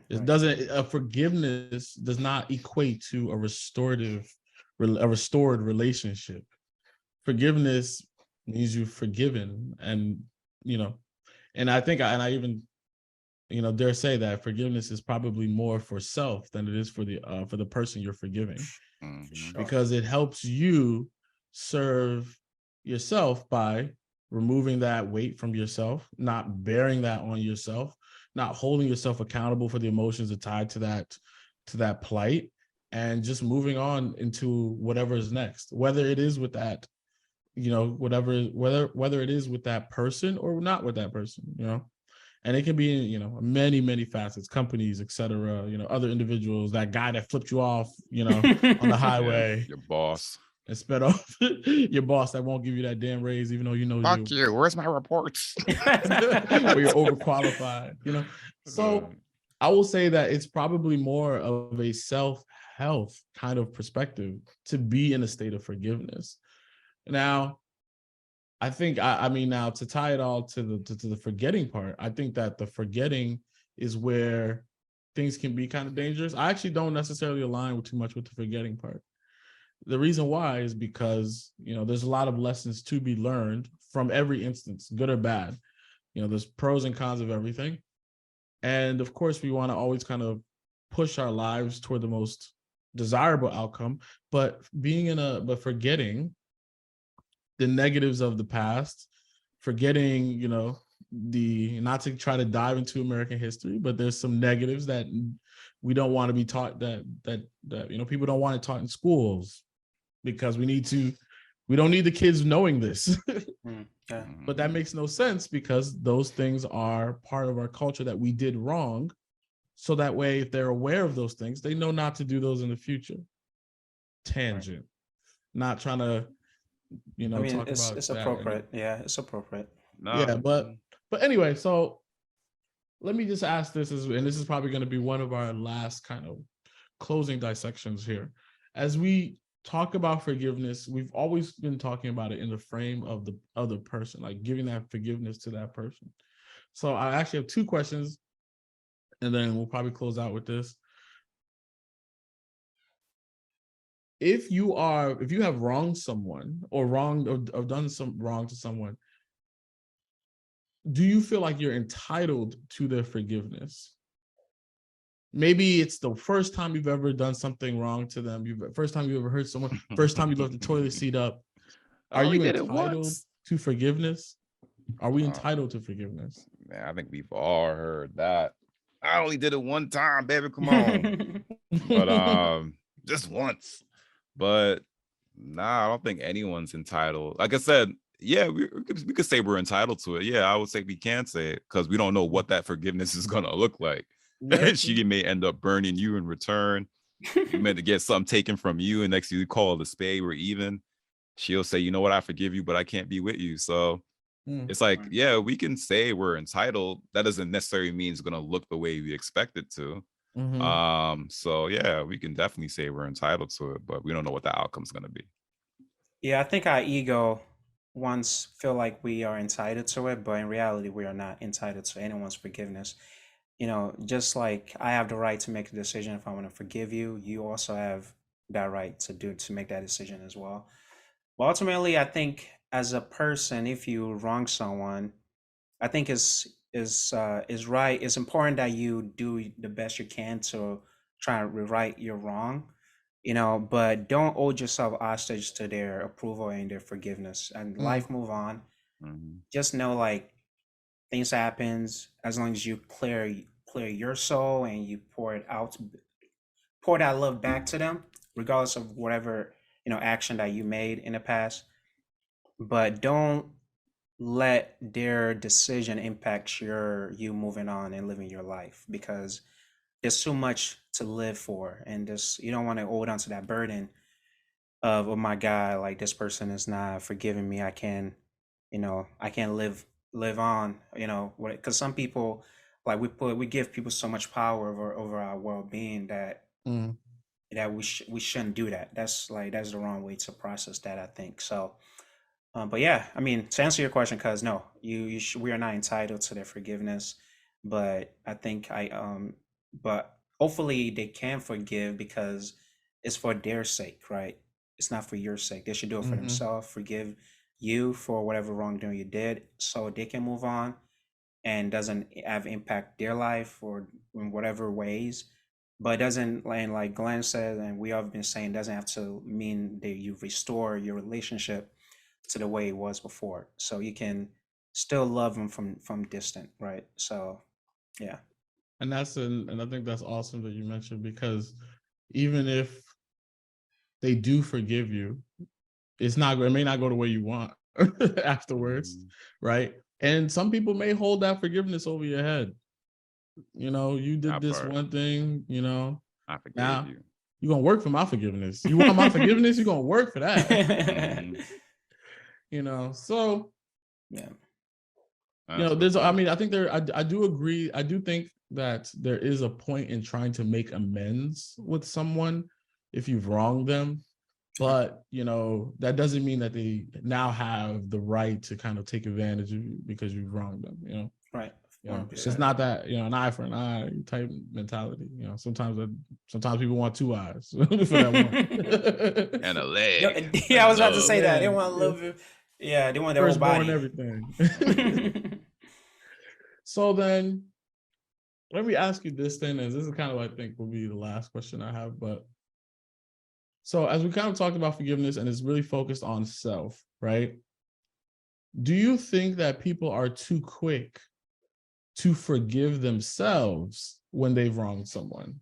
It Right. doesn't. A forgiveness does not equate to a restored relationship. Forgiveness means you've forgiven, and you know, and I think, and I even dare say that forgiveness is probably more for self than it is for the person you're forgiving, For Mhm. sure. because it helps you serve yourself by removing that weight from yourself, not bearing that on yourself, not holding yourself accountable for the emotions that tied to that plight, and just moving on into whatever is next, whether it is with that, whether it is with that person or not with that person, and it can be many many facets, companies, etc., other individuals, that guy that flipped you off on the Yeah, highway your boss. and sped off your boss that won't give you that damn raise even though Fuck you. Where's my reports? or you're overqualified. So I will say that it's probably more of a self-health kind of perspective to be in a state of forgiveness. Now, I think I mean, now to tie it all to the forgetting part, I think that the forgetting is where things can be kind of dangerous. I actually don't necessarily align with too much with the forgetting part. The reason why is because there's a lot of lessons to be learned from every instance, good or bad. There's pros and cons of everything. And of course, we want to always kind of push our lives toward the most desirable outcome, but forgetting the negatives of the past, forgetting, not to try to dive into American history, but there's some negatives that we don't want to be taught, that people don't want it taught in schools, because we don't need the kids knowing this. Yeah. But that makes no sense, because those things are part of our culture that we did wrong. So that way, if they're aware of those things, they know not to do those in the future. Tangent. Not trying to, talk about it's that. appropriate. Yeah, it's appropriate. No. Yeah, but anyway, so let me just ask this, and this is probably going to be one of our last kind of closing dissections here. As we talk about forgiveness, we've always been talking about it in the frame of the other person, like giving that forgiveness to that person. So I actually have two questions, and then we'll probably close out with this. If you have wronged someone or done some wrong to someone, do you feel like you're entitled to their forgiveness? Maybe it's the first time you've ever done something wrong to them. First time you ever hurt someone. First time you left the toilet seat up. Are you entitled to forgiveness? Are we entitled to forgiveness? Man, I think we've all heard that. I only did it one time, baby. Come on. But just once. But nah, I don't think anyone's entitled. Like I said, yeah, we could say we're entitled to it. Yeah, I would say we can say it, because we don't know what that forgiveness is gonna look like. She may end up burning you in return. You meant to get something taken from you, and next you call it a spade or even. She'll say, you know what, I forgive you, but I can't be with you. So it's like, yeah, we can say we're entitled. That doesn't necessarily mean it's gonna look the way we expect it to. So yeah, we can definitely say we're entitled to it, but we don't know what the outcome's gonna be. Yeah, I think our ego once feel like we are entitled to it, but in reality, we are not entitled to anyone's forgiveness. Just like I have the right to make a decision if I want to forgive you, you also have that right to make that decision as well. But ultimately, I think as a person, if you wrong someone, I think is right. It's important that you do the best you can to try and rewrite your wrong, but don't hold yourself hostage to their approval and their forgiveness. And life move on. Just know, like, things happens. As long as you clear your soul and you pour that love back to them, regardless of whatever action that you made in the past. But don't let their decision impact you moving on and living your life, because there's so much to live for, and you don't want to hold on to that burden of, oh my God, like this person is not forgiving me. I can't live on, because some people, like, we give people so much power over our well-being that we shouldn't do that. That's the wrong way to process that, I think. So but yeah, I mean, to answer your question, cuz no, we are not entitled to their forgiveness, but I think but hopefully they can forgive, because it's for their sake, right? It's not for your sake. They should do it for themselves, forgive you for whatever wrongdoing you did, so they can move on and doesn't have impact their life or in whatever ways. But it doesn't, like Glenn said, and we have been saying, doesn't have to mean that you restore your relationship to the way it was before. So you can still love them from distant, right? So yeah. And I think that's awesome that you mentioned, because even if they do forgive you, it may not go the way you want afterwards, right? And some people may hold that forgiveness over your head. You did this one thing, I forgive you. You're gonna work for my forgiveness. You want my forgiveness, you're gonna work for that. So yeah. I think I do agree. I do think that there is a point in trying to make amends with someone if you've wronged them. But, that doesn't mean that they now have the right to kind of take advantage of you because you've wronged them, Right. It's not that, an eye for an eye type mentality. Sometimes people want two eyes for that one. And a leg. Yeah, I was about to say that. They want to love you. Yeah, they want their whole body. Everything. So then, let me ask you this then, as this is kind of I think will be the last question I have. But so as we kind of talked about forgiveness, and it's really focused on self, right? Do you think that people are too quick to forgive themselves when they've wronged someone?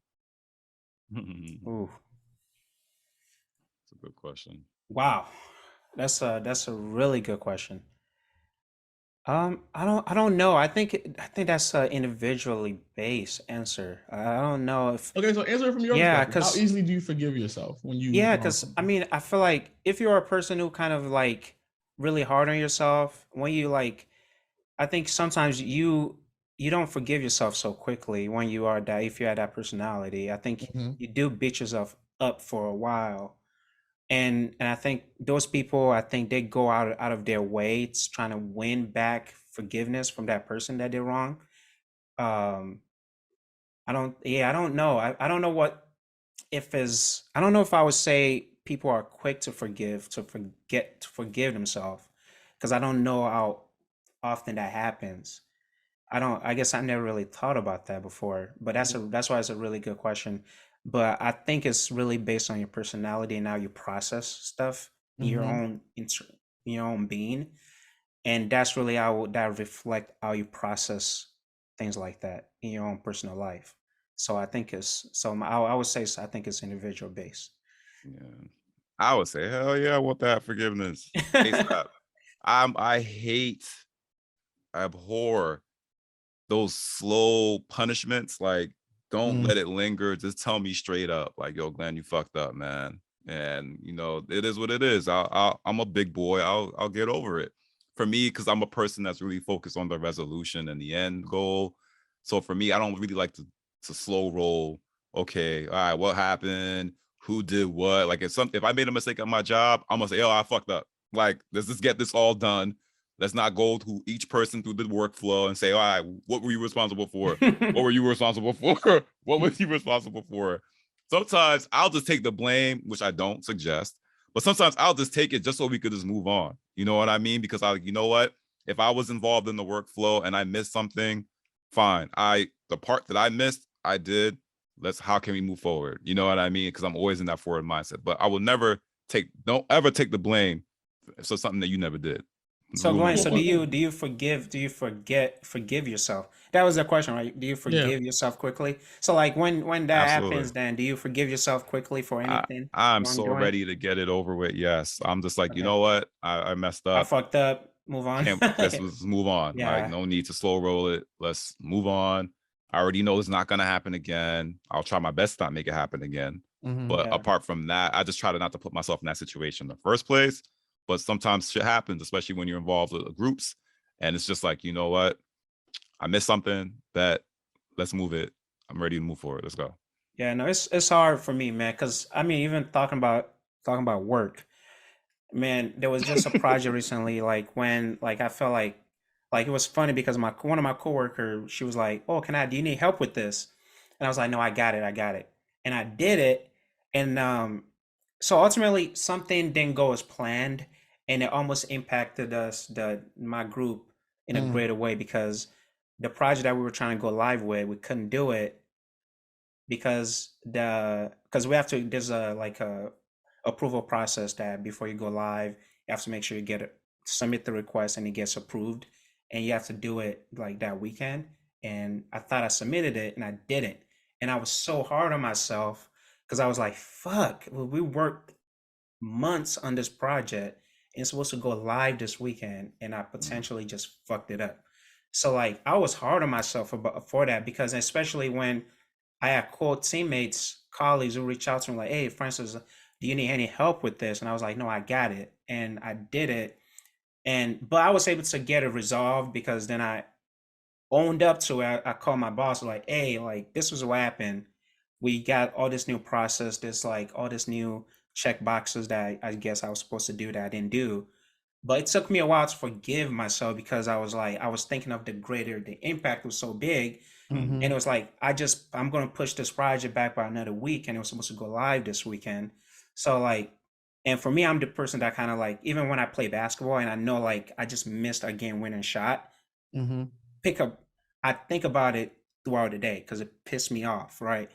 That's Ooh, a good question. wow, that's a really good question. I don't know. I think that's a individually based answer. I don't know if Okay, so answer it from your yeah, perspective. How because easily do you forgive yourself when you yeah, wrong because I someone? mean, I feel like if you're a person who kind of like really hard on yourself, when you like, I think sometimes you don't forgive yourself so quickly when you are that if you have that personality. I think Mhm. you do beat yourself up for a while. And I think those people, I think they go out of their way trying to win back forgiveness from that person that did wrong. Um, I don't know. I don't know what if is I don't know if I would say people are quick to forgive, to forgive themselves, because I don't know how often that happens. I guess I never really thought about that before, but that's why it's a really good question. But I think it's really based on your personality and how you process stuff in your Mhm. own in your own being, and that's really how that reflect how you process things like that in your own personal life. So I think it's so I would say I think it's individual based. Yeah. I would say, hell yeah, I want that forgiveness. ASAP. I hate, I abhor those slow punishments. Like, don't Mm. let it linger. Just tell me straight up, like, yo, Glenn, you fucked up, man. And you know, it is what it is. I'm a big boy. I'll get over it. For me, because I'm a person that's really focused on the resolution and the end goal. So for me, I don't really like to slow roll. Okay, all right, what happened? Who did what? Like, if I made a mistake on my job, I'm gonna say, oh, I fucked up. Like, let's just get this all done. Let's not go to each person through the workflow and say, all right, what were you responsible for? What were you responsible for? What was you responsible for? Sometimes I'll just take the blame, which I don't suggest, but sometimes I'll just take it just so we could just move on. You know what I mean? Because you know what? If I was involved in the workflow and I missed something, fine. The part that I missed, I did. How can we move forward? You know what I mean? Because I'm always in that forward mindset. But I will never don't ever take the blame for something that you never did. So Rule Glenn, number Well, so one. do you forgive yourself? That was the question, right? Do you yeah. forgive yourself quickly? So like when that Absolutely. happens, then do you forgive yourself quickly for I, anything I'm so wrongdoing? ready to get it over with. Yes. I'm just like, you Okay. know what? I messed I up. fucked up. Move on. Can't let's move on. Like, Yeah. no need to slow roll it. Let's move on. I already know it's not gonna happen again. I'll try my best to not make it happen again. Mhm. But Yeah. apart from that, I just try to not to put myself in that situation in the first place. But sometimes shit happens, especially when you're involved with groups. And it's just like, you know what? I missed something that let's move it. I'm ready to move forward. Let's go. Yeah, no, it's hard for me, man, because I mean, even talking about work, man, there was just a project recently, like when like I felt like it was funny because my one of my coworkers, she was like, "Oh, do you need help with this?" And I was like, "No, I got it," and I did it, and so ultimately something didn't go as planned, and it almost impacted my group in a Mm. greater way because the project that we were trying to go live with, we couldn't do it because we have to there's a like a approval process that before you go live you have to make sure you get it, submit the request and it gets approved, and you have to do it like that weekend. And I thought I submitted it and I didn't, and I was so hard on myself because I was like, fuck, we worked months on this project and it's supposed to go live this weekend and I Mm. potentially just fucked it up. So like I was hard on myself for that, because especially when I had cool teammates, colleagues who reach out to me like, "Hey, Francis, do you need any help with this?" And I was like, "No, I got it," and I did it. But I was able to get it resolved because then I owned up to it. I called my boss like, "Hey, like this was what happened. We got all this new process, this like all this new check boxes that I guess I was supposed to do that I didn't do." But it took me a while to forgive myself because I was thinking of the impact was so big, and it Mhm. was like I'm gonna push this project back by another week, and it was supposed to go live this weekend. So like, and for me, I'm the person that kind of like, even when I play basketball and I know like I just missed a game winning shot, Mhm. pick up I think about it throughout the day because it pissed me off, right?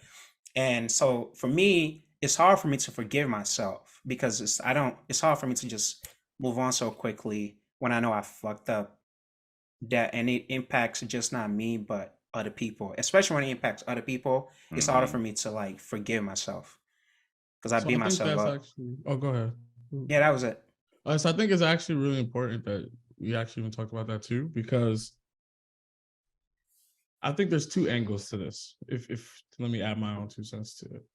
And so for me, it's hard for me to forgive myself because it's hard for me to just move on so quickly when I know I fucked up, that and it impacts just not me but other people, especially when it impacts other people. It's harder Mm-hmm. for me to like forgive myself because I So beat I think myself that's up. actually. Oh, go ahead. Yeah, that was it. So I think it's actually really important that we actually even talked about that too, because I think there's two angles to this. If let me add my own 2 cents to it.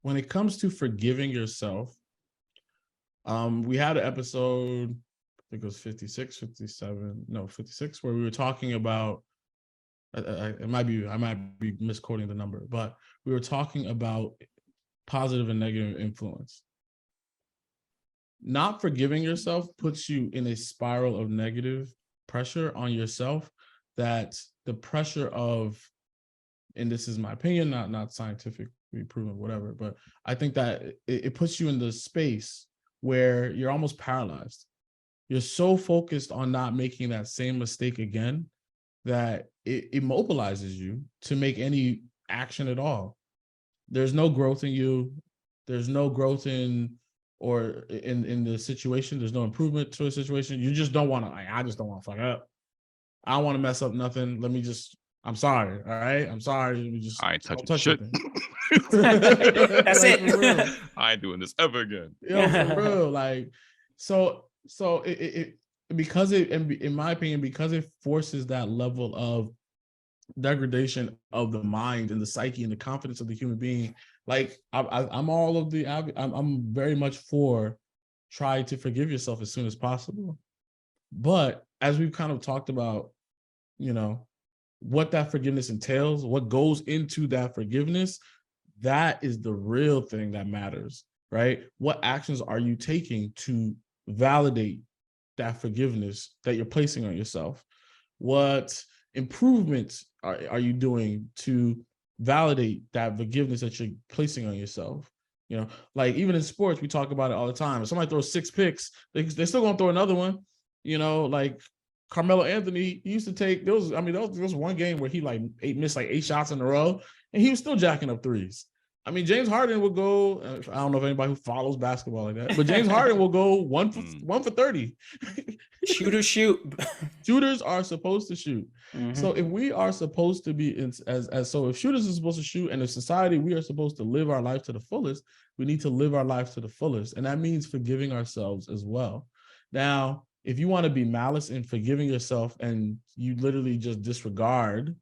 When it comes to forgiving yourself, we had an episode, I think it was 56, 57, no, 56, where we were talking about, I might be misquoting the number, but we were talking about positive and negative influence. Not forgiving yourself puts you in a spiral of negative pressure on yourself, that the pressure of, and this is my opinion, not scientifically proven, whatever, but I think that it puts you in the space where you're almost paralyzed. You're so focused on not making that same mistake again that it immobilizes you to make any action at all. There's no growth in you. There's no growth in the situation. There's no improvement to a situation. You just don't want to. I just don't want to fuck up. I don't want to mess up nothing. I'm sorry. All right. I'm sorry. Let me just I ain't don't touching touch shit. That's Like, it. for real. I ain't doing this ever again. Yo, for real. Like, so it because it, in my opinion, because it forces that level of degradation of the mind and the psyche and the confidence of the human being. Like I'm very much for try to forgive yourself as soon as possible. But as we've kind of talked about, what that forgiveness entails, what goes into that forgiveness, that is the real thing that matters, right? What actions are you taking to validate that forgiveness that you're placing on yourself? What improvements are you doing to validate that forgiveness that you're placing on yourself? Like even in sports, we talk about it all the time. If somebody throws 6 picks, they're still gonna throw another one. Like Carmelo Anthony, he used to take there was one game where he missed 8 shots in a row, and he was still jacking up threes. James Harden will go. I don't know if anybody who follows basketball like that, but James Harden will go one for 30. Shooters shoot. Shooters are supposed to shoot. Mhm. So if we are supposed to be if shooters are supposed to shoot, and in society we are supposed to live our life to the fullest, we need to live our life to the fullest, and that means forgiving ourselves as well. Now, if you want to be malice in forgiving yourself and you literally just disregard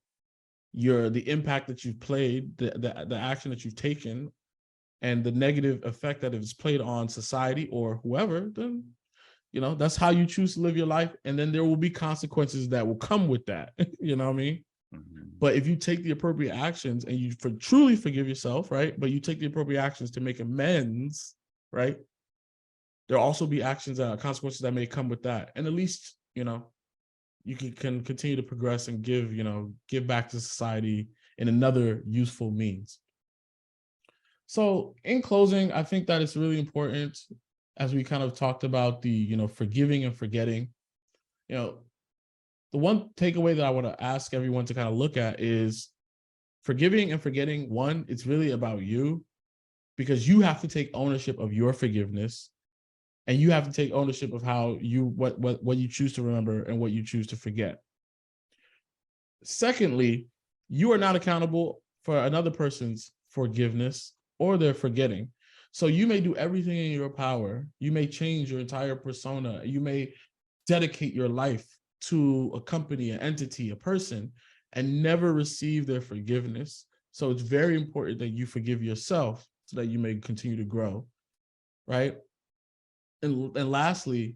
the impact that you've played, the action that you've taken, and the negative effect that it's played on society or whoever, then that's how you choose to live your life, and then there will be consequences that will come with that. You know what I mean? Mm-hmm. But if you take the appropriate actions and you truly forgive yourself, right? But you take the appropriate actions to make amends, right? There'll also be actions and consequences that may come with that, and at least you can continue to progress and give back to society in another useful means. So in closing, I think that it's really important, as we kind of talked about the forgiving and forgetting, the one takeaway that I want to ask everyone to kind of look at is forgiving and forgetting. One, it's really about you, because you have to take ownership of your forgiveness, and you have to take ownership of how what you choose to remember and what you choose to forget. Secondly, you are not accountable for another person's forgiveness or their forgetting. So you may do everything in your power. You may change your entire persona. You may dedicate your life to a company, an entity, a person, and never receive their forgiveness. So it's very important that you forgive yourself so that you may continue to grow, right? And lastly,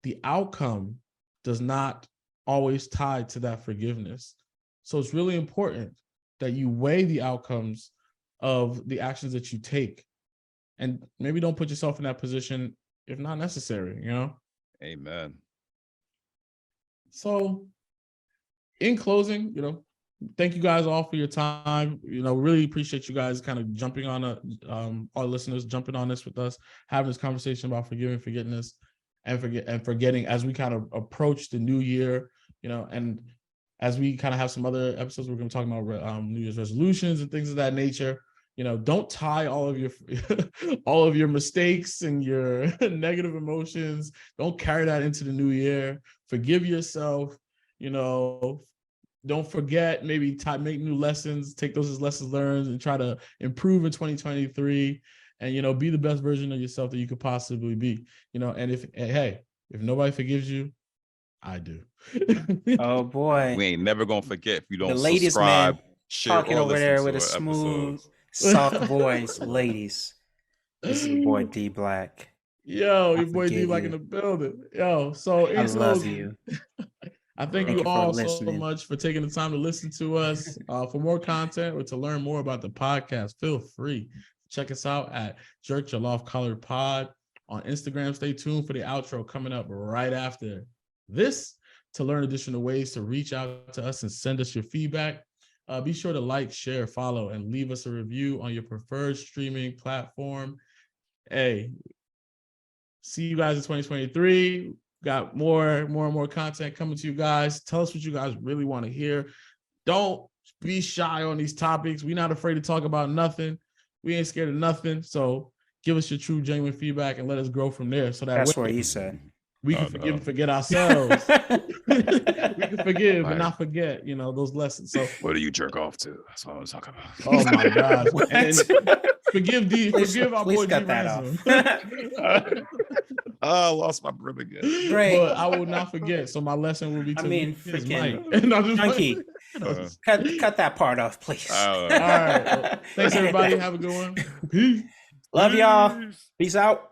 the outcome does not always tie to that forgiveness. So it's really important that you weigh the outcomes of the actions that you take, and maybe don't put yourself in that position if not necessary, Amen. So in closing, thank you guys all for your time. Really appreciate you guys kind of jumping on our listeners jumping on this with us, having this conversation about forgiving, forgiveness, and forgetting as we kind of approach the new year. And as we kind of have some other episodes, we're going to talk about New Year's resolutions and things of that nature. Don't tie all of your all of your mistakes and your negative emotions. Don't carry that into the new year. Forgive yourself. Don't forget, maybe make new lessons, take those as lessons learned, and try to improve in 2023. And be the best version of yourself that you could possibly be. And if nobody forgives you, I do. Oh boy, We ain't never gonna forget if you don't the ladies, subscribe, man, share, talking or over listen there to with a our smooth, episodes. soft voice. Ladies, this is your boy D Black. Yo, I your boy D forgive Black you. in the building. Yo, so I love you. I thank Thank you you for all so listening. much for taking the time to listen to us. For more content or to learn more about the podcast, feel free to check us out at Jerk Your Off Collar Pod on Instagram. Stay tuned for the outro coming up right after this to learn additional ways to reach out to us and send us your feedback. Be sure to like, share, follow, and leave us a review on your preferred streaming platform. Hey, see you guys in 2023. Got more and more content coming to you guys. Tell us what you guys really want to hear. Don't be shy on these topics. We're not afraid to talk about nothing. We ain't scared of nothing. So give us your true, genuine feedback and let us grow from there. So That's way what he said. we can forgive and forget ourselves. We can forgive and not forget, those lessons. So what do you jerk off to? That's what I was talking about. oh my gosh. What? And forgive our boy D cut that Ransom. I lost my breath again. Great. But I will not forget. So my lesson will be to his mic. Chunky. Cut that part off, please. All right. Well, thanks everybody. Have a good one. Peace. Love y'all. Peace out.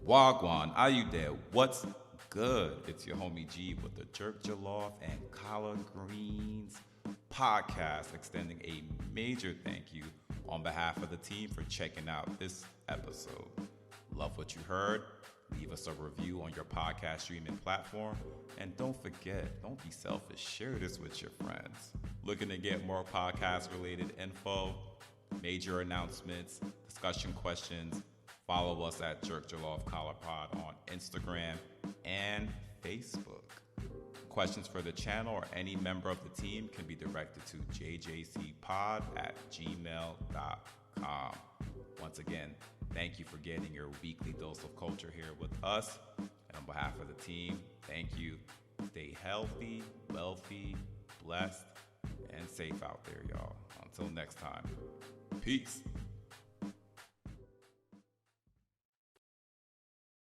Wagwan, are you there? What's good? It's your homie G with the Jerk Jollof and Collard Greens podcast, extending a major thank you on behalf of the team for checking out this episode. Love what you heard? Leave us a review on your podcast streaming platform. And don't forget, don't be selfish. Share this with your friends. Looking to get more podcast-related info, major announcements, discussion questions, follow us at Jerk Jollof Collar Pod on Instagram and Facebook. Questions for the channel or any member of the team can be directed to jjcpod@gmail.com. Once again, thank you for getting your weekly dose of culture here with us. And on behalf of the team, thank you. Stay healthy, wealthy, blessed, and safe out there, y'all. Until next time, peace.